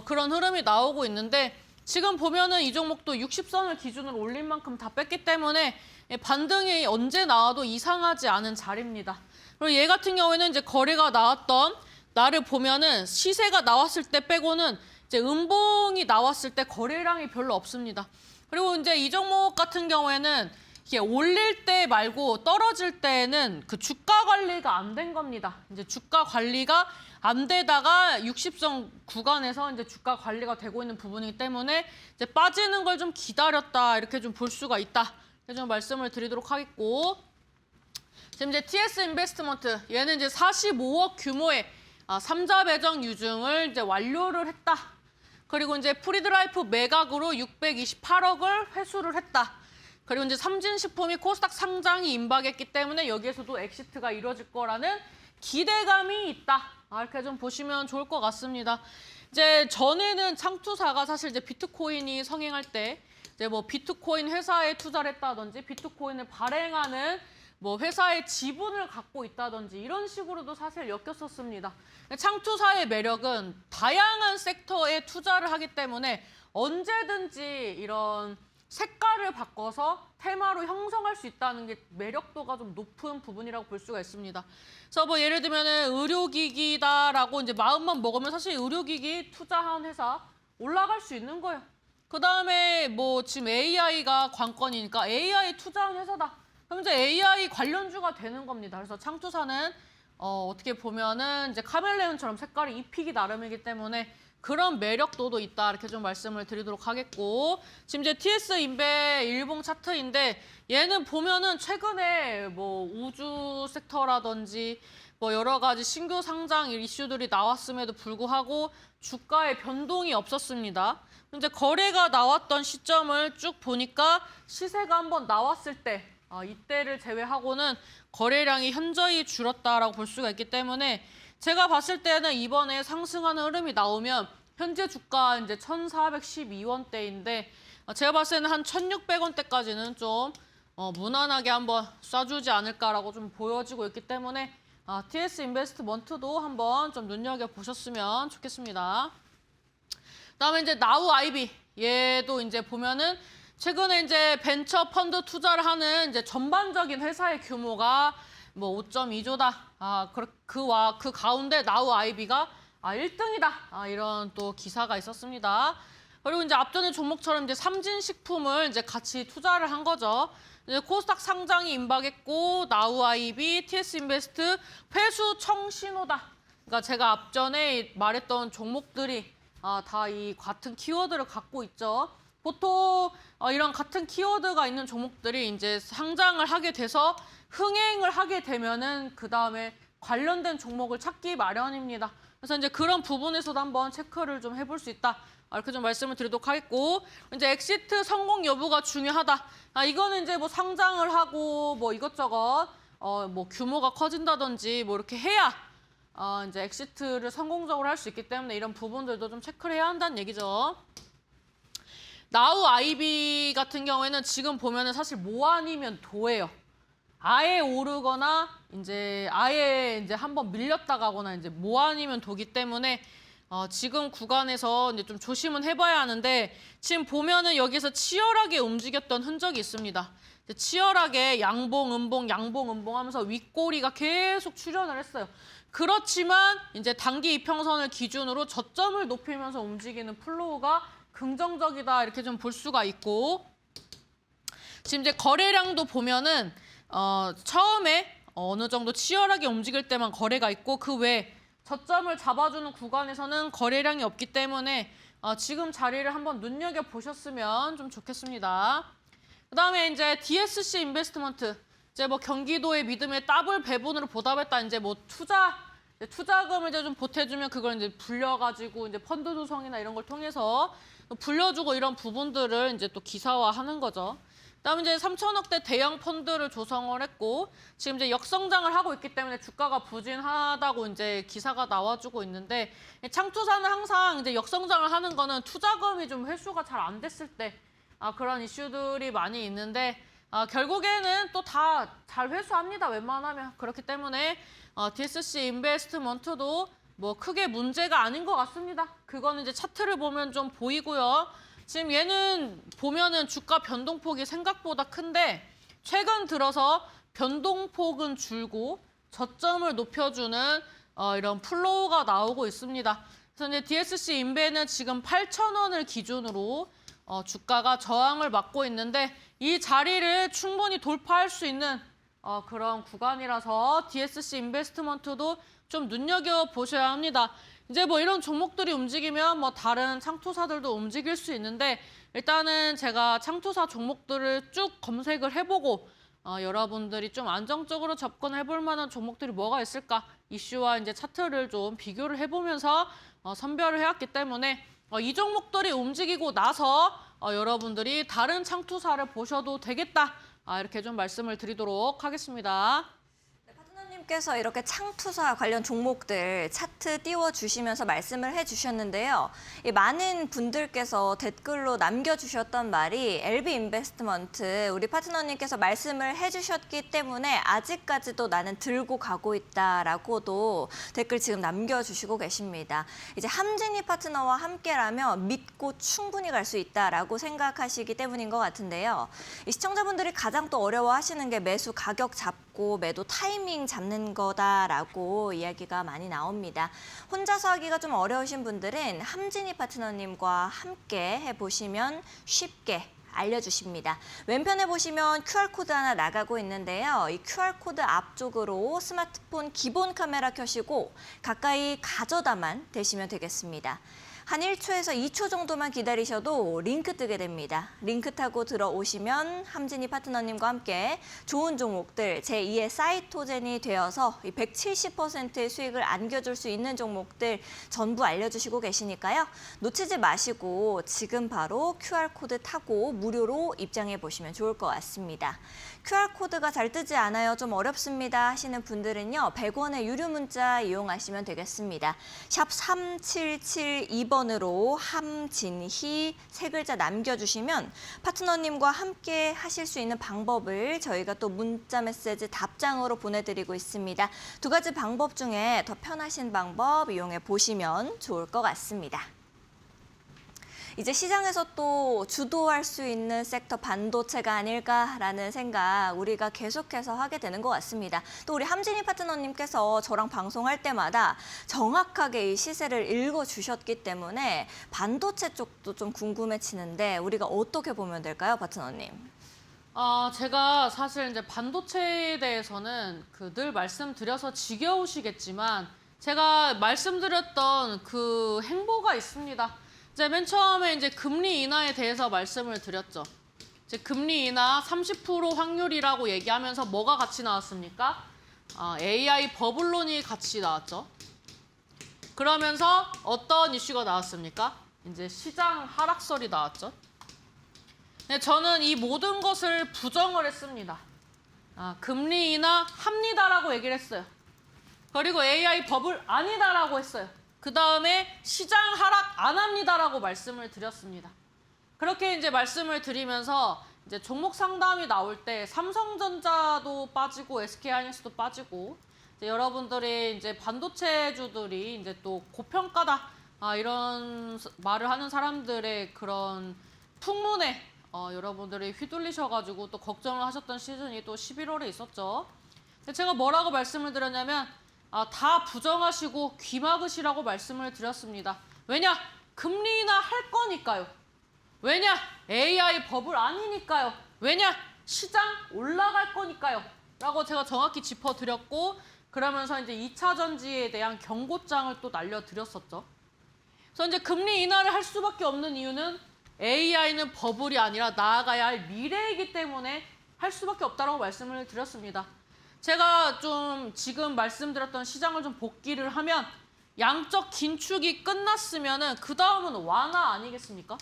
그런 흐름이 나오고 있는데 지금 보면은 이 종목도 60선을 기준으로 올린 만큼 다 뺐기 때문에 반등이 언제 나와도 이상하지 않은 자리입니다. 그리고 얘 같은 경우에는 이제 거래가 나왔던 날을 보면은 시세가 나왔을 때 빼고는 이제 음봉이 나왔을 때 거래량이 별로 없습니다. 그리고 이제 이 종목 같은 경우에는 이게 올릴 때 말고 떨어질 때는 그 주가 관리가 안 된 겁니다. 이제 주가 관리가 안 되다가 60선 구간에서 이제 주가 관리가 되고 있는 부분이기 때문에 이제 빠지는 걸 좀 기다렸다 이렇게 좀 볼 수가 있다. 이렇게 좀 말씀을 드리도록 하겠고 지금 이제 TS 인베스트먼트 얘는 이제 45억 규모의 3자 배정 유증을 이제 완료를 했다. 그리고 이제 프리드라이프 매각으로 628억을 회수를 했다. 그리고 이제 삼진식품이 코스닥 상장이 임박했기 때문에 여기에서도 엑시트가 이루어질 거라는 기대감이 있다. 이렇게 좀 보시면 좋을 것 같습니다. 이제 전에는 창투사가 사실 이제 비트코인이 성행할 때 이제 뭐 비트코인 회사에 투자를 했다든지 비트코인을 발행하는 뭐 회사의 지분을 갖고 있다든지 이런 식으로도 사실 엮였었습니다. 창투사의 매력은 다양한 섹터에 투자를 하기 때문에 언제든지 이런 색깔을 바꿔서 테마로 형성할 수 있다는 게 매력도가 좀 높은 부분이라고 볼 수가 있습니다. 그래서 뭐 예를 들면은 의료기기다라고 이제 마음만 먹으면 사실 의료기기 투자한 회사 올라갈 수 있는 거예요. 그 다음에 뭐 지금 AI가 관건이니까 AI 투자한 회사다. 그럼 이제 AI 관련주가 되는 겁니다. 그래서 창투사는 어떻게 보면은 이제 카멜레온처럼 색깔이 입히기 나름이기 때문에 그런 매력도도 있다 이렇게 좀 말씀을 드리도록 하겠고 지금 이제 TS 인베 일봉 차트인데 얘는 보면은 최근에 뭐 우주 섹터라든지 뭐 여러 가지 신규 상장 이슈들이 나왔음에도 불구하고 주가에 변동이 없었습니다. 이제 거래가 나왔던 시점을 쭉 보니까 시세가 한번 나왔을 때 이때를 제외하고는 거래량이 현저히 줄었다라고 볼 수가 있기 때문에 제가 봤을 때는 이번에 상승하는 흐름이 나오면 현재 주가 이제 1,412원대인데 제가 봤을 때는 한 1,600원대까지는 좀 무난하게 한번 쏴주지 않을까라고 좀 보여지고 있기 때문에 TS 인베스트먼트도 한번 좀 눈여겨보셨으면 좋겠습니다. 그다음에 이제 나우 아이비 얘도 이제 보면은 최근에 이제 벤처 펀드 투자를 하는 이제 전반적인 회사의 규모가 뭐 5.2조다. 그 가운데 나우 아이비가 1등이다. 이런 또 기사가 있었습니다. 그리고 이제 앞전에 종목처럼 이제 삼진식품을 이제 같이 투자를 한 거죠. 이제 코스닥 상장이 임박했고 나우 아이비, TS 인베스트 회수 청신호다. 그러니까 제가 앞전에 말했던 종목들이 다 이 같은 키워드를 갖고 있죠. 보통 이런 같은 키워드가 있는 종목들이 이제 상장을 하게 돼서 흥행을 하게 되면은 그 다음에 관련된 종목을 찾기 마련입니다. 그래서 이제 그런 부분에서도 한번 체크를 좀 해볼 수 있다. 이렇게 좀 말씀을 드리도록 하겠고 이제 엑시트 성공 여부가 중요하다. 이거는 이제 뭐 상장을 하고 뭐 이것저것 뭐 규모가 커진다든지 뭐 이렇게 해야 이제 엑시트를 성공적으로 할 수 있기 때문에 이런 부분들도 좀 체크를 해야 한다는 얘기죠. 나우 아이비 같은 경우에는 지금 보면은 사실 뭐 아니면 도예요. 아예 오르거나 이제 아예 이제 한번 밀렸다 가거나 이제 뭐 아니면 도기 때문에 지금 구간에서 이제 좀 조심은 해봐야 하는데 지금 보면은 여기서 치열하게 움직였던 흔적이 있습니다. 치열하게 양봉, 음봉 하면서 윗꼬리가 계속 출현을 했어요. 그렇지만 이제 단기 이평선을 기준으로 저점을 높이면서 움직이는 플로우가 긍정적이다 이렇게 좀 볼 수가 있고 지금 이제 거래량도 보면은 처음에 어느 정도 치열하게 움직일 때만 거래가 있고 그 외에 저점을 잡아주는 구간에서는 거래량이 없기 때문에 지금 자리를 한번 눈여겨보셨으면 좀 좋겠습니다. 그다음에 이제 DSC 인베스트먼트 이제 뭐 경기도의 믿음에 더블 배분으로 보답했다. 이제 뭐 투자금을 이제 좀 보태주면 그걸 이제 불려가지고 이제 펀드 조성이나 이런 걸 통해서 불려주고 이런 부분들을 이제 또 기사화하는 거죠. 그다음에 이제 3천억대 대형 펀드를 조성을 했고 지금 이제 역성장을 하고 있기 때문에 주가가 부진하다고 이제 기사가 나와주고 있는데 창투사는 항상 이제 역성장을 하는 거는 투자금이 좀 회수가 잘 안 됐을 때 그런 이슈들이 많이 있는데 결국에는 또 다 잘 회수합니다. 웬만하면. 그렇기 때문에 DSC 인베스트먼트도 뭐 크게 문제가 아닌 것 같습니다. 그거는 이제 차트를 보면 좀 보이고요. 지금 얘는 보면은 주가 변동폭이 생각보다 큰데 최근 들어서 변동폭은 줄고 저점을 높여주는 이런 플로우가 나오고 있습니다. 그래서 이제 DSC 인베는 지금 8,000원을 기준으로 주가가 저항을 맞고 있는데 이 자리를 충분히 돌파할 수 있는 그런 구간이라서 DSC 인베스트먼트도 좀 눈여겨보셔야 합니다. 이제 뭐 이런 종목들이 움직이면 뭐 다른 창투사들도 움직일 수 있는데 일단은 제가 창투사 종목들을 쭉 검색을 해보고 여러분들이 좀 안정적으로 접근해볼 만한 종목들이 뭐가 있을까 이슈와 이제 차트를 좀 비교를 해보면서 선별을 해왔기 때문에 이 종목들이 움직이고 나서 여러분들이 다른 창투사를 보셔도 되겠다 이렇게 좀 말씀을 드리도록 하겠습니다. 파트너님께서 이렇게 창투사 관련 종목들 차트 띄워주시면서 말씀을 해주셨는데요. 이 많은 분들께서 댓글로 남겨주셨던 말이 LB 인베스트먼트 우리 파트너님께서 말씀을 해주셨기 때문에 아직까지도 나는 들고 가고 있다라고도 댓글 지금 남겨주시고 계십니다. 이제 함진이 파트너와 함께라면 믿고 충분히 갈 수 있다라고 생각하시기 때문인 것 같은데요. 이 시청자분들이 가장 또 어려워하시는 게 매수 가격 잡고 매도 타이밍 잡는 거다라고 이야기가 많이 나옵니다. 혼자서 하기가 좀 어려우신 분들은 함진이 파트너님과 함께 해보시면 쉽게 알려주십니다. 왼편에 보시면 QR코드 하나 나가고 있는데요. 이 QR코드 앞쪽으로 스마트폰 기본 카메라 켜시고 가까이 가져다만 대시면 되겠습니다. 한 1초에서 2초 정도만 기다리셔도 링크 뜨게 됩니다. 링크 타고 들어오시면 함진이 파트너님과 함께 좋은 종목들 제2의 사이토젠이 되어서 170%의 수익을 안겨줄 수 있는 종목들 전부 알려주시고 계시니까요. 놓치지 마시고 지금 바로 QR코드 타고 무료로 입장해 보시면 좋을 것 같습니다. QR코드가 잘 뜨지 않아요. 좀 어렵습니다 하시는 분들은요. 100원의 유료 문자 이용하시면 되겠습니다. 샵 3772번으로 함진희 세 글자 남겨주시면 파트너님과 함께 하실 수 있는 방법을 저희가 또 문자 메시지 답장으로 보내드리고 있습니다. 두 가지 방법 중에 더 편하신 방법 이용해 보시면 좋을 것 같습니다. 이제 시장에서 또 주도할 수 있는 섹터 반도체가 아닐까라는 생각 우리가 계속해서 하게 되는 것 같습니다. 또 우리 함진이 파트너님께서 저랑 방송할 때마다 정확하게 이 시세를 읽어주셨기 때문에 반도체 쪽도 좀 궁금해지는데 우리가 어떻게 보면 될까요, 파트너님? 제가 사실 이제 반도체에 대해서는 늘 말씀드려서 지겨우시겠지만 제가 말씀드렸던 그 행보가 있습니다. 이제 맨 처음에 이제 금리 인하에 대해서 말씀을 드렸죠. 이제 금리 인하 30% 확률이라고 얘기하면서 뭐가 같이 나왔습니까? AI 버블론이 같이 나왔죠. 그러면서 어떤 이슈가 나왔습니까? 이제 시장 하락설이 나왔죠. 네, 저는 이 모든 것을 부정을 했습니다. 금리 인하 합니다라고 얘기를 했어요. 그리고 AI 버블 아니다라고 했어요. 그 다음에 시장 하락 안 합니다라고 말씀을 드렸습니다. 그렇게 이제 말씀을 드리면서 이제 종목 상담이 나올 때 삼성전자도 빠지고 SK하이닉스도 빠지고 이제 여러분들이 이제 반도체주들이 이제 또 고평가다 이런 말을 하는 사람들의 그런 풍문에 여러분들이 휘둘리셔가지고 또 걱정을 하셨던 시즌이 또 11월에 있었죠. 근데 제가 뭐라고 말씀을 드렸냐면 다 부정하시고 귀 막으시라고 말씀을 드렸습니다. 왜냐? 금리 인하 할 거니까요. 왜냐? AI 버블 아니니까요. 왜냐? 시장 올라갈 거니까요. 라고 제가 정확히 짚어드렸고 그러면서 이제 2차 전지에 대한 경고장을 또 날려드렸었죠. 그래서 이제 금리 인하를 할 수밖에 없는 이유는 AI는 버블이 아니라 나아가야 할 미래이기 때문에 할 수밖에 없다라고 말씀을 드렸습니다. 제가 좀 지금 말씀드렸던 시장을 좀 복기를 하면 양적 긴축이 끝났으면은 그 다음은 완화 아니겠습니까?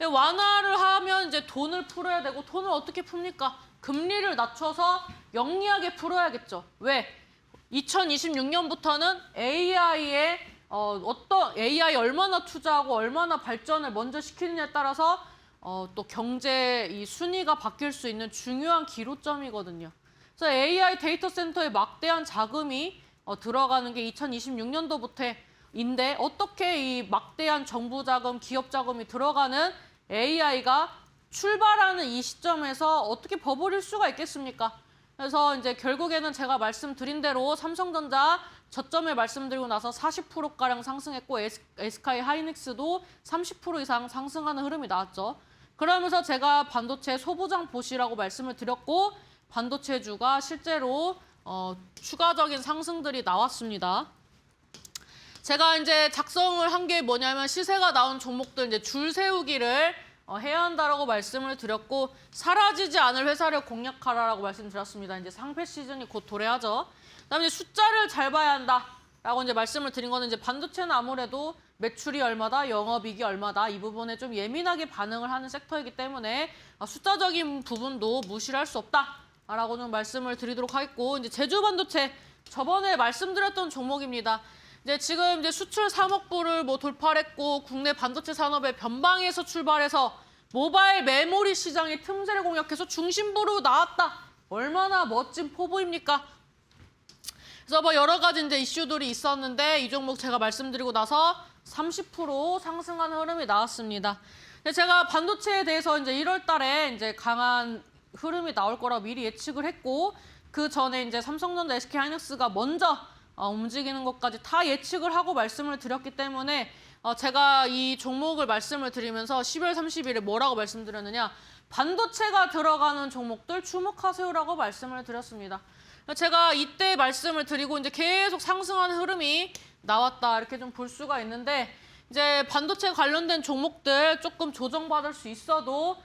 완화를 하면 이제 돈을 풀어야 되고 돈을 어떻게 풉니까? 금리를 낮춰서 영리하게 풀어야겠죠. 왜? 2026년부터는 AI에 어떤 AI 얼마나 투자하고 얼마나 발전을 먼저 시키느냐에 따라서 또 경제 이 순위가 바뀔 수 있는 중요한 기로점이거든요. 그래서 AI 데이터 센터에 막대한 자금이 들어가는 게 2026년도부터인데 어떻게 이 막대한 정부 자금, 기업 자금이 들어가는 AI가 출발하는 이 시점에서 어떻게 버블일 수가 있겠습니까? 그래서 이제 결국에는 제가 말씀드린 대로 삼성전자 저점에 말씀드리고 나서 40%가량 상승했고 SK 하이닉스도 30% 이상 상승하는 흐름이 나왔죠. 그러면서 제가 반도체 소부장 보시라고 말씀을 드렸고 반도체주가 실제로 추가적인 상승들이 나왔습니다. 제가 이제 작성을 한 게 뭐냐면 시세가 나온 종목들 이제 줄 세우기를 해야 한다라고 말씀을 드렸고 사라지지 않을 회사를 공략하라라고 말씀드렸습니다. 이제 상패 시즌이 곧 도래하죠. 그다음에 숫자를 잘 봐야 한다라고 이제 말씀을 드린 거는 이제 반도체는 아무래도 매출이 얼마다, 영업이익이 얼마다 이 부분에 좀 예민하게 반응을 하는 섹터이기 때문에 숫자적인 부분도 무시를 할 수 없다라고 좀 말씀을 드리도록 하겠고 이제 제주 반도체 저번에 말씀드렸던 종목입니다. 이제 지금 이제 수출 3억 불을 뭐 돌파했고 국내 반도체 산업의 변방에서 출발해서 모바일 메모리 시장의 틈새를 공략해서 중심부로 나왔다. 얼마나 멋진 포부입니까? 그래서 뭐 여러 가지 이제 이슈들이 있었는데 이 종목 제가 말씀드리고 나서 30% 상승하는 흐름이 나왔습니다. 제가 반도체에 대해서 이제 1월 달에 이제 강한 흐름이 나올 거라고 미리 예측을 했고 그 전에 이제 삼성전자, SK하이닉스가 먼저 움직이는 것까지 다 예측을 하고 말씀을 드렸기 때문에 제가 이 종목을 말씀을 드리면서 12월 30일에 뭐라고 말씀드렸느냐 반도체가 들어가는 종목들 주목하세요라고 말씀을 드렸습니다. 제가 이때 말씀을 드리고 이제 계속 상승하는 흐름이 나왔다 이렇게 좀 볼 수가 있는데 이제 반도체 관련된 종목들 조금 조정받을 수 있어도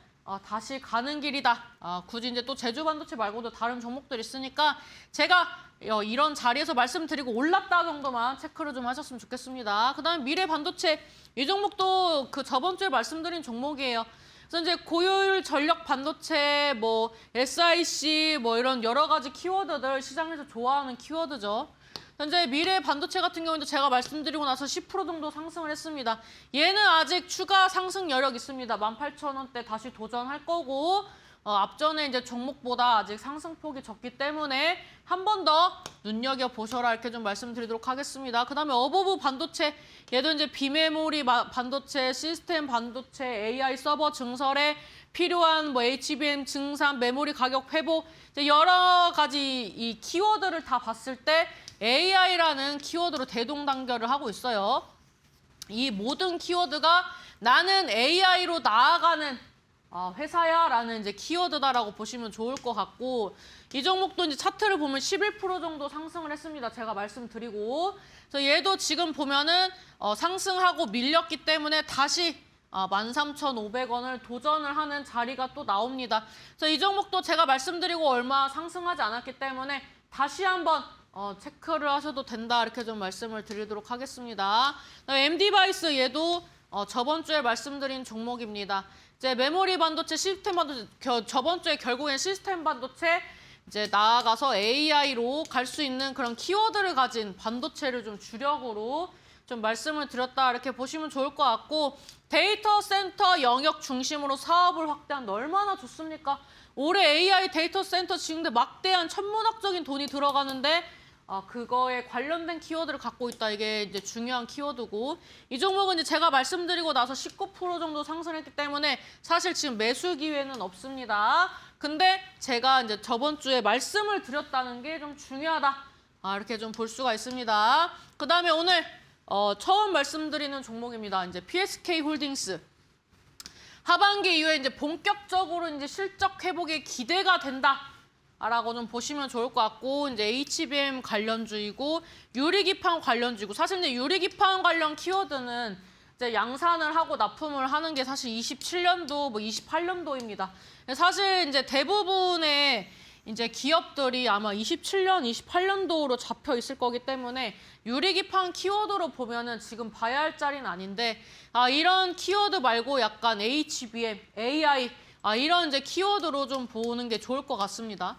다시 가는 길이다. 굳이 이제 또 제주 반도체 말고도 다른 종목들 있으니까 제가 이런 자리에서 말씀드리고 올랐다 정도만 체크를 좀 하셨으면 좋겠습니다. 그다음에 미래 반도체 이 종목도 그 저번 주에 말씀드린 종목이에요. 그래서 이제 고효율 전력 반도체, 뭐 SiC 뭐 이런 여러 가지 키워드들 시장에서 좋아하는 키워드죠. 현재 미래 반도체 같은 경우에도 제가 말씀드리고 나서 10% 정도 상승을 했습니다. 얘는 아직 추가 상승 여력 있습니다. 18,000원대 다시 도전할 거고 앞전에 이제 종목보다 아직 상승폭이 적기 때문에 한 번 더 눈여겨보셔라 이렇게 좀 말씀드리도록 하겠습니다. 그다음에 어버브 반도체 얘도 이제 비메모리 반도체, 시스템 반도체, AI 서버 증설에 필요한 뭐 HBM 증산, 메모리 가격 회복 이제 여러 가지 이 키워드를 다 봤을 때 AI라는 키워드로 대동단결을 하고 있어요. 이 모든 키워드가 나는 AI로 나아가는 회사야라는 이제 키워드다라고 보시면 좋을 것 같고 이 종목도 이제 차트를 보면 11% 정도 상승을 했습니다. 제가 말씀드리고 그래서 얘도 지금 보면은 상승하고 밀렸기 때문에 다시 13,500원을 도전을 하는 자리가 또 나옵니다. 그래서 이 종목도 제가 말씀드리고 얼마 상승하지 않았기 때문에 다시 한번 체크를 하셔도 된다 이렇게 좀 말씀을 드리도록 하겠습니다. MD바이스 얘도 저번 주에 말씀드린 종목입니다. 이제 메모리 반도체, 시스템 반도체 저번 주에 결국엔 시스템 반도체 이제 나아가서 AI로 갈 수 있는 그런 키워드를 가진 반도체를 좀 주력으로 좀 말씀을 드렸다 이렇게 보시면 좋을 것 같고 데이터 센터 영역 중심으로 사업을 확대한다. 얼마나 좋습니까? 올해 AI 데이터 센터 지는데 막대한 천문학적인 돈이 들어가는데 그거에 관련된 키워드를 갖고 있다. 이게 이제 중요한 키워드고 이 종목은 이제 제가 말씀드리고 나서 19% 정도 상승했기 때문에 사실 지금 매수 기회는 없습니다. 근데 제가 이제 저번 주에 말씀을 드렸다는 게 좀 중요하다. 이렇게 좀 볼 수가 있습니다. 그다음에 오늘 처음 말씀드리는 종목입니다. 이제 PSK 홀딩스. 하반기 이후에 이제 본격적으로 이제 실적 회복에 기대가 된다라고 좀 보시면 좋을 것 같고 이제 HBM 관련주이고 유리기판 관련주이고 사실 이제 유리기판 관련 키워드는 이제 양산을 하고 납품을 하는 게 사실 27년도, 28년도입니다. 사실 이제 대부분의 이제 기업들이 아마 27년, 28년도로 잡혀 있을 거기 때문에 유리기판 키워드로 보면은 지금 봐야 할 자리는 아닌데 이런 키워드 말고 약간 HBM, AI 이런 이제 키워드로 좀 보는 게 좋을 것 같습니다.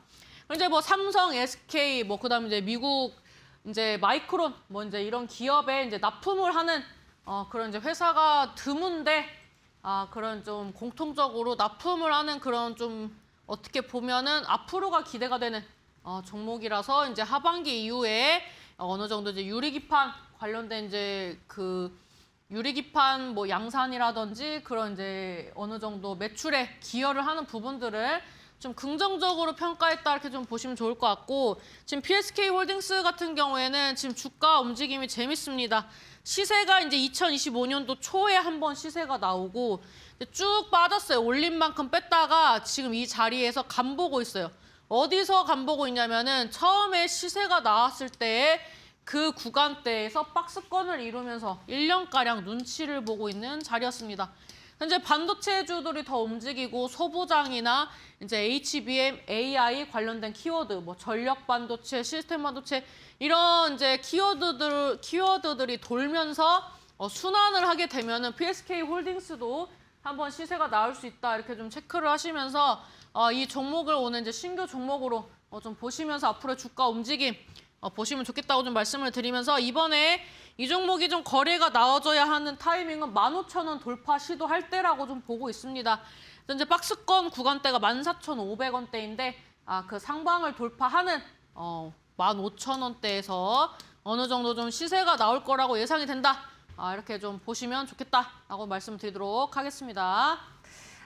이제 뭐 삼성, SK, 뭐 그다음에 이제 미국 이제 마이크론 뭐 이제 이런 기업에 이제 납품을 하는 그런 이제 회사가 드문데 그런 좀 공통적으로 납품을 하는 그런 좀 어떻게 보면은 앞으로가 기대가 되는 종목이라서 이제 하반기 이후에 어느 정도 이제 유리기판 관련된 이제 그 유리기판 뭐 양산이라든지 그런 이제 어느 정도 매출에 기여를 하는 부분들을 좀 긍정적으로 평가했다 이렇게 좀 보시면 좋을 것 같고 지금 PSK 홀딩스 같은 경우에는 지금 주가 움직임이 재밌습니다. 시세가 이제 2025년도 초에 한번 시세가 나오고 쭉 빠졌어요. 올린 만큼 뺐다가 지금 이 자리에서 간보고 있어요. 어디서 간보고 있냐면은 처음에 시세가 나왔을 때 그 구간대에서 박스권을 이루면서 1년가량 눈치를 보고 있는 자리였습니다. 현재 반도체주들이 더 움직이고 소부장이나 이제 HBM, AI 관련된 키워드, 뭐 전력 반도체, 시스템 반도체 이런 이제 키워드들이 돌면서 순환을 하게 되면은 PSK 홀딩스도 한번 시세가 나올 수 있다 이렇게 좀 체크를 하시면서 이 종목을 오늘 이제 신규 종목으로 좀 보시면서 앞으로의 주가 움직임 보시면 좋겠다고 좀 말씀을 드리면서 이번에 이 종목이 좀 거래가 나와줘야 하는 타이밍은 15,000원 돌파 시도할 때라고 좀 보고 있습니다. 현재 박스권 구간대가 14,500원대인데 그 상방을 돌파하는 15,000원대에서 어느 정도 좀 시세가 나올 거라고 예상이 된다. 이렇게 좀 보시면 좋겠다라고 말씀드리도록 하겠습니다.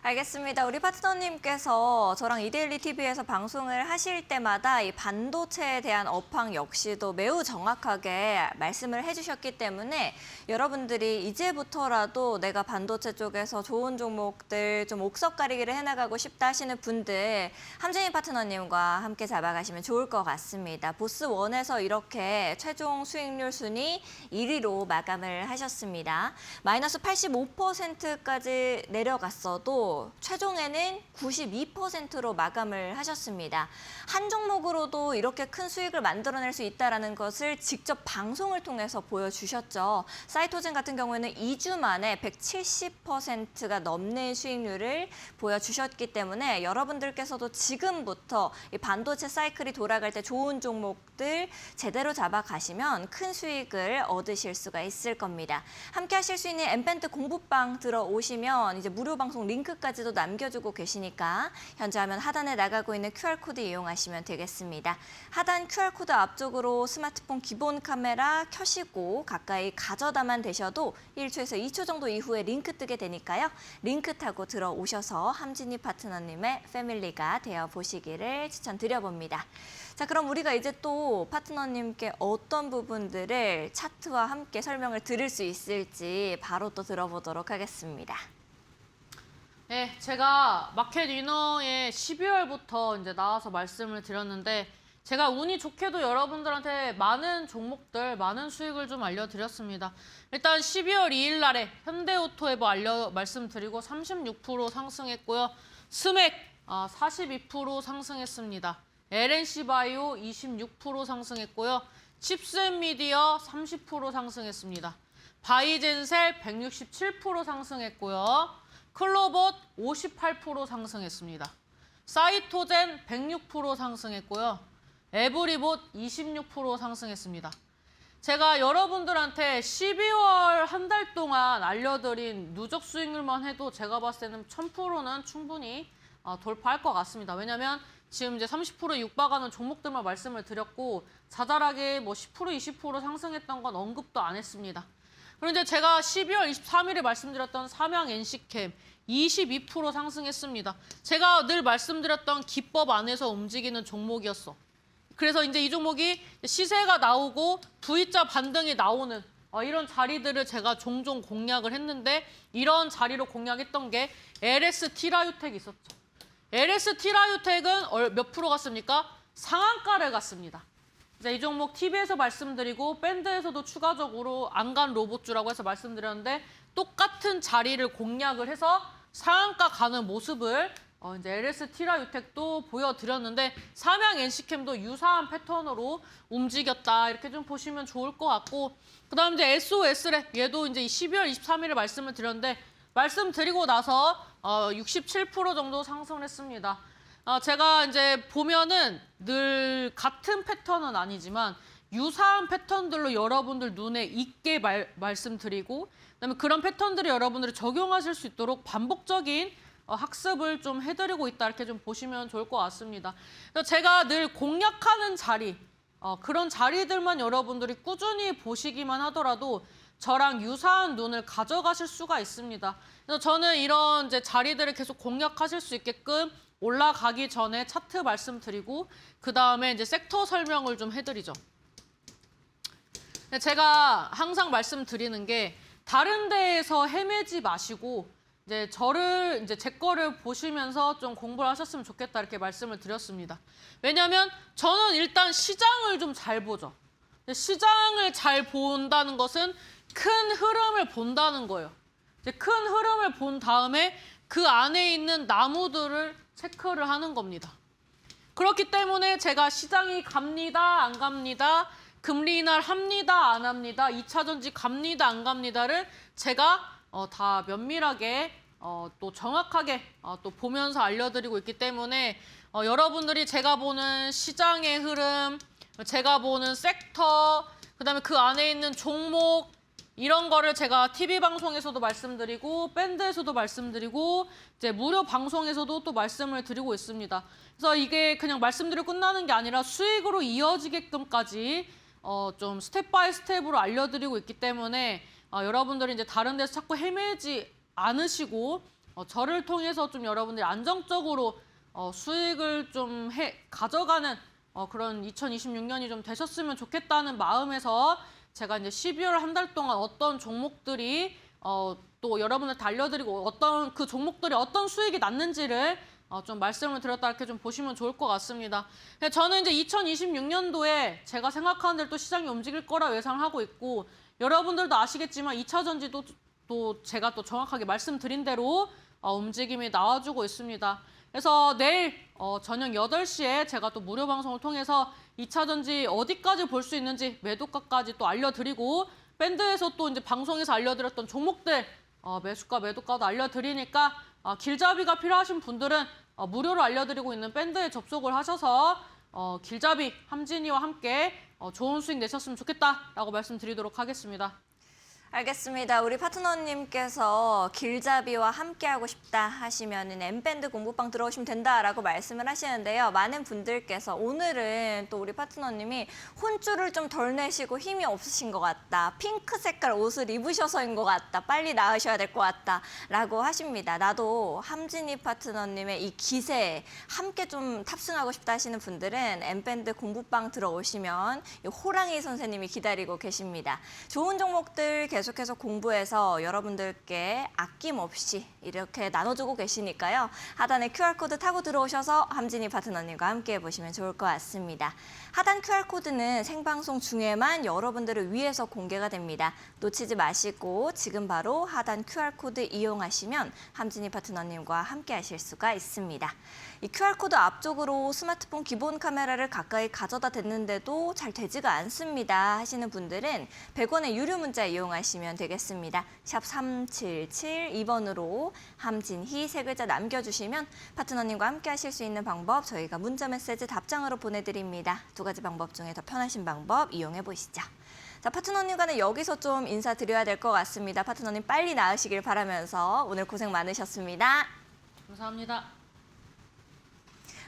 알겠습니다. 우리 파트너님께서 저랑 이데일리 TV에서 방송을 하실 때마다 이 반도체에 대한 업황 역시도 매우 정확하게 말씀을 해주셨기 때문에 여러분들이 이제부터라도 내가 반도체 쪽에서 좋은 종목들 좀 옥석 가리기를 해나가고 싶다 하시는 분들 함재인 파트너님과 함께 잡아가시면 좋을 것 같습니다. 보스1에서 이렇게 최종 수익률 순위 1위로 마감을 하셨습니다. 마이너스 85%까지 내려갔어도 최종에는 92%로 마감을 하셨습니다. 한 종목으로도 이렇게 큰 수익을 만들어낼 수 있다는 것을 직접 방송을 통해서 보여주셨죠. 사이토젠 같은 경우에는 2주 만에 170%가 넘는 수익률을 보여주셨기 때문에 여러분들께서도 지금부터 이 반도체 사이클이 돌아갈 때 좋은 종목들 제대로 잡아가시면 큰 수익을 얻으실 수가 있을 겁니다. 함께 하실 수 있는 엠밴드 공부방 들어오시면 이제 무료 방송 링크까지도 남겨주고 계시니까 현재 화면 하단에 나가고 있는 QR코드 이용하시면 되겠습니다. 하단 QR코드 앞쪽으로 스마트폰 기본 카메라 켜시고 가까이 가져다만 되셔도 1초에서 2초 정도 이후에 링크 뜨게 되니까요. 링크 타고 들어오셔서 함진희 파트너님의 패밀리가 되어보시기를 추천드려봅니다. 자, 그럼 우리가 이제 또 파트너님께 어떤 부분들을 차트와 함께 설명을 드릴 수 있을지 바로 또 들어보도록 하겠습니다. 네, 제가 마켓 위너에 12월부터 이제 나와서 말씀을 드렸는데 제가 운이 좋게도 여러분들한테 많은 종목들, 많은 수익을 좀 알려드렸습니다. 일단 12월 2일 날에 현대오토에버 말씀드리고 36% 상승했고요. 스맥 42% 상승했습니다. LNC바이오 26% 상승했고요. 칩스앤미디어 30% 상승했습니다. 바이젠셀 167% 상승했고요. 클로봇 58% 상승했습니다. 사이토젠 106% 상승했고요. 에브리봇 26% 상승했습니다. 제가 여러분들한테 12월 한 달 동안 알려드린 누적 수익률만 해도 제가 봤을 때는 1000%는 충분히 돌파할 것 같습니다. 왜냐하면 지금 이제 30% 육박하는 종목들만 말씀을 드렸고 자잘하게 뭐 10% 20% 상승했던 건 언급도 안 했습니다. 그리고 이제 제가 12월 23일에 말씀드렸던 삼양 NC캠 22% 상승했습니다. 제가 늘 말씀드렸던 기법 안에서 움직이는 종목이었어. 그래서 이제 이 종목이 시세가 나오고 V자 반등이 나오는 이런 자리들을 제가 종종 공략을 했는데 이런 자리로 공략했던 게 LS 티라유텍이 있었죠. LS 티라유텍은 몇 프로 갔습니까? 상한가를 갔습니다. 이제 이 종목 TV에서 말씀드리고 밴드에서도 추가적으로 안간 로봇주라고 해서 말씀드렸는데 똑같은 자리를 공략을 해서 상한가 가는 모습을 이제 LS 티라유텍도 보여드렸는데 삼양 NC캠도 유사한 패턴으로 움직였다 이렇게 좀 보시면 좋을 것 같고 그다음 이제 SOS랩 얘도 이제 12월 23일에 말씀을 드렸는데 말씀드리고 나서 67% 정도 상승을 했습니다. 제가 이제 보면은 늘 같은 패턴은 아니지만 유사한 패턴들로 여러분들 눈에 익게 말씀드리고 그다음에 그런 패턴들을 여러분들이 적용하실 수 있도록 반복적인 학습을 좀 해드리고 있다 이렇게 좀 보시면 좋을 것 같습니다. 그래서 제가 늘 공략하는 자리 그런 자리들만 여러분들이 꾸준히 보시기만 하더라도 저랑 유사한 눈을 가져가실 수가 있습니다. 그래서 저는 이런 이제 자리들을 계속 공략하실 수 있게끔 올라가기 전에 차트 말씀드리고 그 다음에 이제 섹터 설명을 좀 해드리죠. 제가 항상 말씀드리는 게 다른 데에서 헤매지 마시고 이제 제 거를 보시면서 좀 공부를 하셨으면 좋겠다 이렇게 말씀을 드렸습니다. 왜냐하면 저는 일단 시장을 좀 잘 보죠. 시장을 잘 본다는 것은 큰 흐름을 본다는 거예요. 이제 큰 흐름을 본 다음에 그 안에 있는 나무들을 체크를 하는 겁니다. 그렇기 때문에 제가 시장이 갑니다, 안 갑니다, 금리 인하를 합니다, 안 합니다, 2차 전지 갑니다, 안 갑니다를 제가 다 면밀하게 또 정확하게 또 보면서 알려드리고 있기 때문에 여러분들이 제가 보는 시장의 흐름, 제가 보는 섹터, 그다음에 그 안에 있는 종목 이런 거를 제가 TV 방송에서도 말씀드리고 밴드에서도 말씀드리고 이제 무료 방송에서도 또 말씀을 드리고 있습니다. 그래서 이게 그냥 말씀드리고 끝나는 게 아니라 수익으로 이어지게끔까지 좀 스텝 바이 스텝으로 알려드리고 있기 때문에 여러분들이 이제 다른 데서 자꾸 헤매지 않으시고 저를 통해서 좀 여러분들이 안정적으로 수익을 좀 가져가는 그런 2026년이 좀 되셨으면 좋겠다는 마음에서 제가 이제 12월 한 달 동안 어떤 종목들이 또 여러분한테 알려드리고 어떤 그 종목들이 어떤 수익이 났는지를 좀 말씀을 드렸다 이렇게 좀 보시면 좋을 것 같습니다. 저는 이제 2026년도에 제가 생각하는 대로 또 시장이 움직일 거라 예상을 하고 있고 여러분들도 아시겠지만 2차 전지도 또 제가 또 정확하게 말씀드린 대로 움직임이 나와주고 있습니다. 그래서 내일 저녁 8시에 제가 또 무료 방송을 통해서 2차 전지 어디까지 볼 수 있는지 매도가까지 또 알려드리고 밴드에서 또 이제 방송에서 알려드렸던 종목들 매수가 매도가도 알려드리니까 길잡이가 필요하신 분들은 무료로 알려드리고 있는 밴드에 접속을 하셔서 길잡이 함진이와 함께 좋은 수익 내셨으면 좋겠다라고 말씀드리도록 하겠습니다. 알겠습니다. 우리 파트너님께서 길잡이와 함께하고 싶다 하시면은 엠밴드 공부방 들어오시면 된다라고 말씀을 하시는데요. 많은 분들께서 오늘은 또 우리 파트너님이 혼줄을 좀 덜 내시고 힘이 없으신 것 같다. 핑크 색깔 옷을 입으셔서인 것 같다. 빨리 나으셔야 될 것 같다라고 하십니다. 나도 함진이 파트너님의 이 기세에 함께 좀 탑승하고 싶다 하시는 분들은 엠밴드 공부방 들어오시면 이 호랑이 선생님이 기다리고 계십니다. 좋은 종목들 계속해서 공부해서 여러분들께 아낌없이 이렇게 나눠주고 계시니까요. 하단에 QR코드 타고 들어오셔서 함진이 파트너님과 함께 해보시면 좋을 것 같습니다. 하단 QR코드는 생방송 중에만 여러분들을 위해서 공개가 됩니다. 놓치지 마시고 지금 바로 하단 QR코드 이용하시면 함진이 파트너님과 함께 하실 수가 있습니다. 이 QR코드 앞쪽으로 스마트폰 기본 카메라를 가까이 가져다 댔는데도 잘 되지가 않습니다 하시는 분들은 100원의 유료 문자 이용하시면 되겠습니다. 샵 3772번으로 함진희 세 글자 남겨주시면 파트너님과 함께 하실 수 있는 방법 저희가 문자 메시지 답장으로 보내드립니다. 두 가지 방법 중에 더 편하신 방법 이용해 보시죠. 자, 파트너님과는 여기서 좀 인사드려야 될 것 같습니다. 파트너님 빨리 나으시길 바라면서 오늘 고생 많으셨습니다. 감사합니다.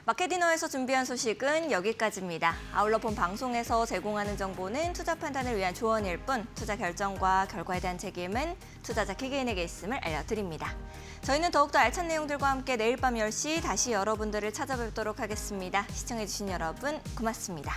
마켓디너에서 준비한 소식은 여기까지입니다. 아울러 본 방송에서 제공하는 정보는 투자 판단을 위한 조언일 뿐 투자 결정과 결과에 대한 책임은 투자자 개개인에게 있음을 알려드립니다. 저희는 더욱더 알찬 내용들과 함께 내일 밤 10시 다시 여러분들을 찾아뵙도록 하겠습니다. 시청해주신 여러분 고맙습니다.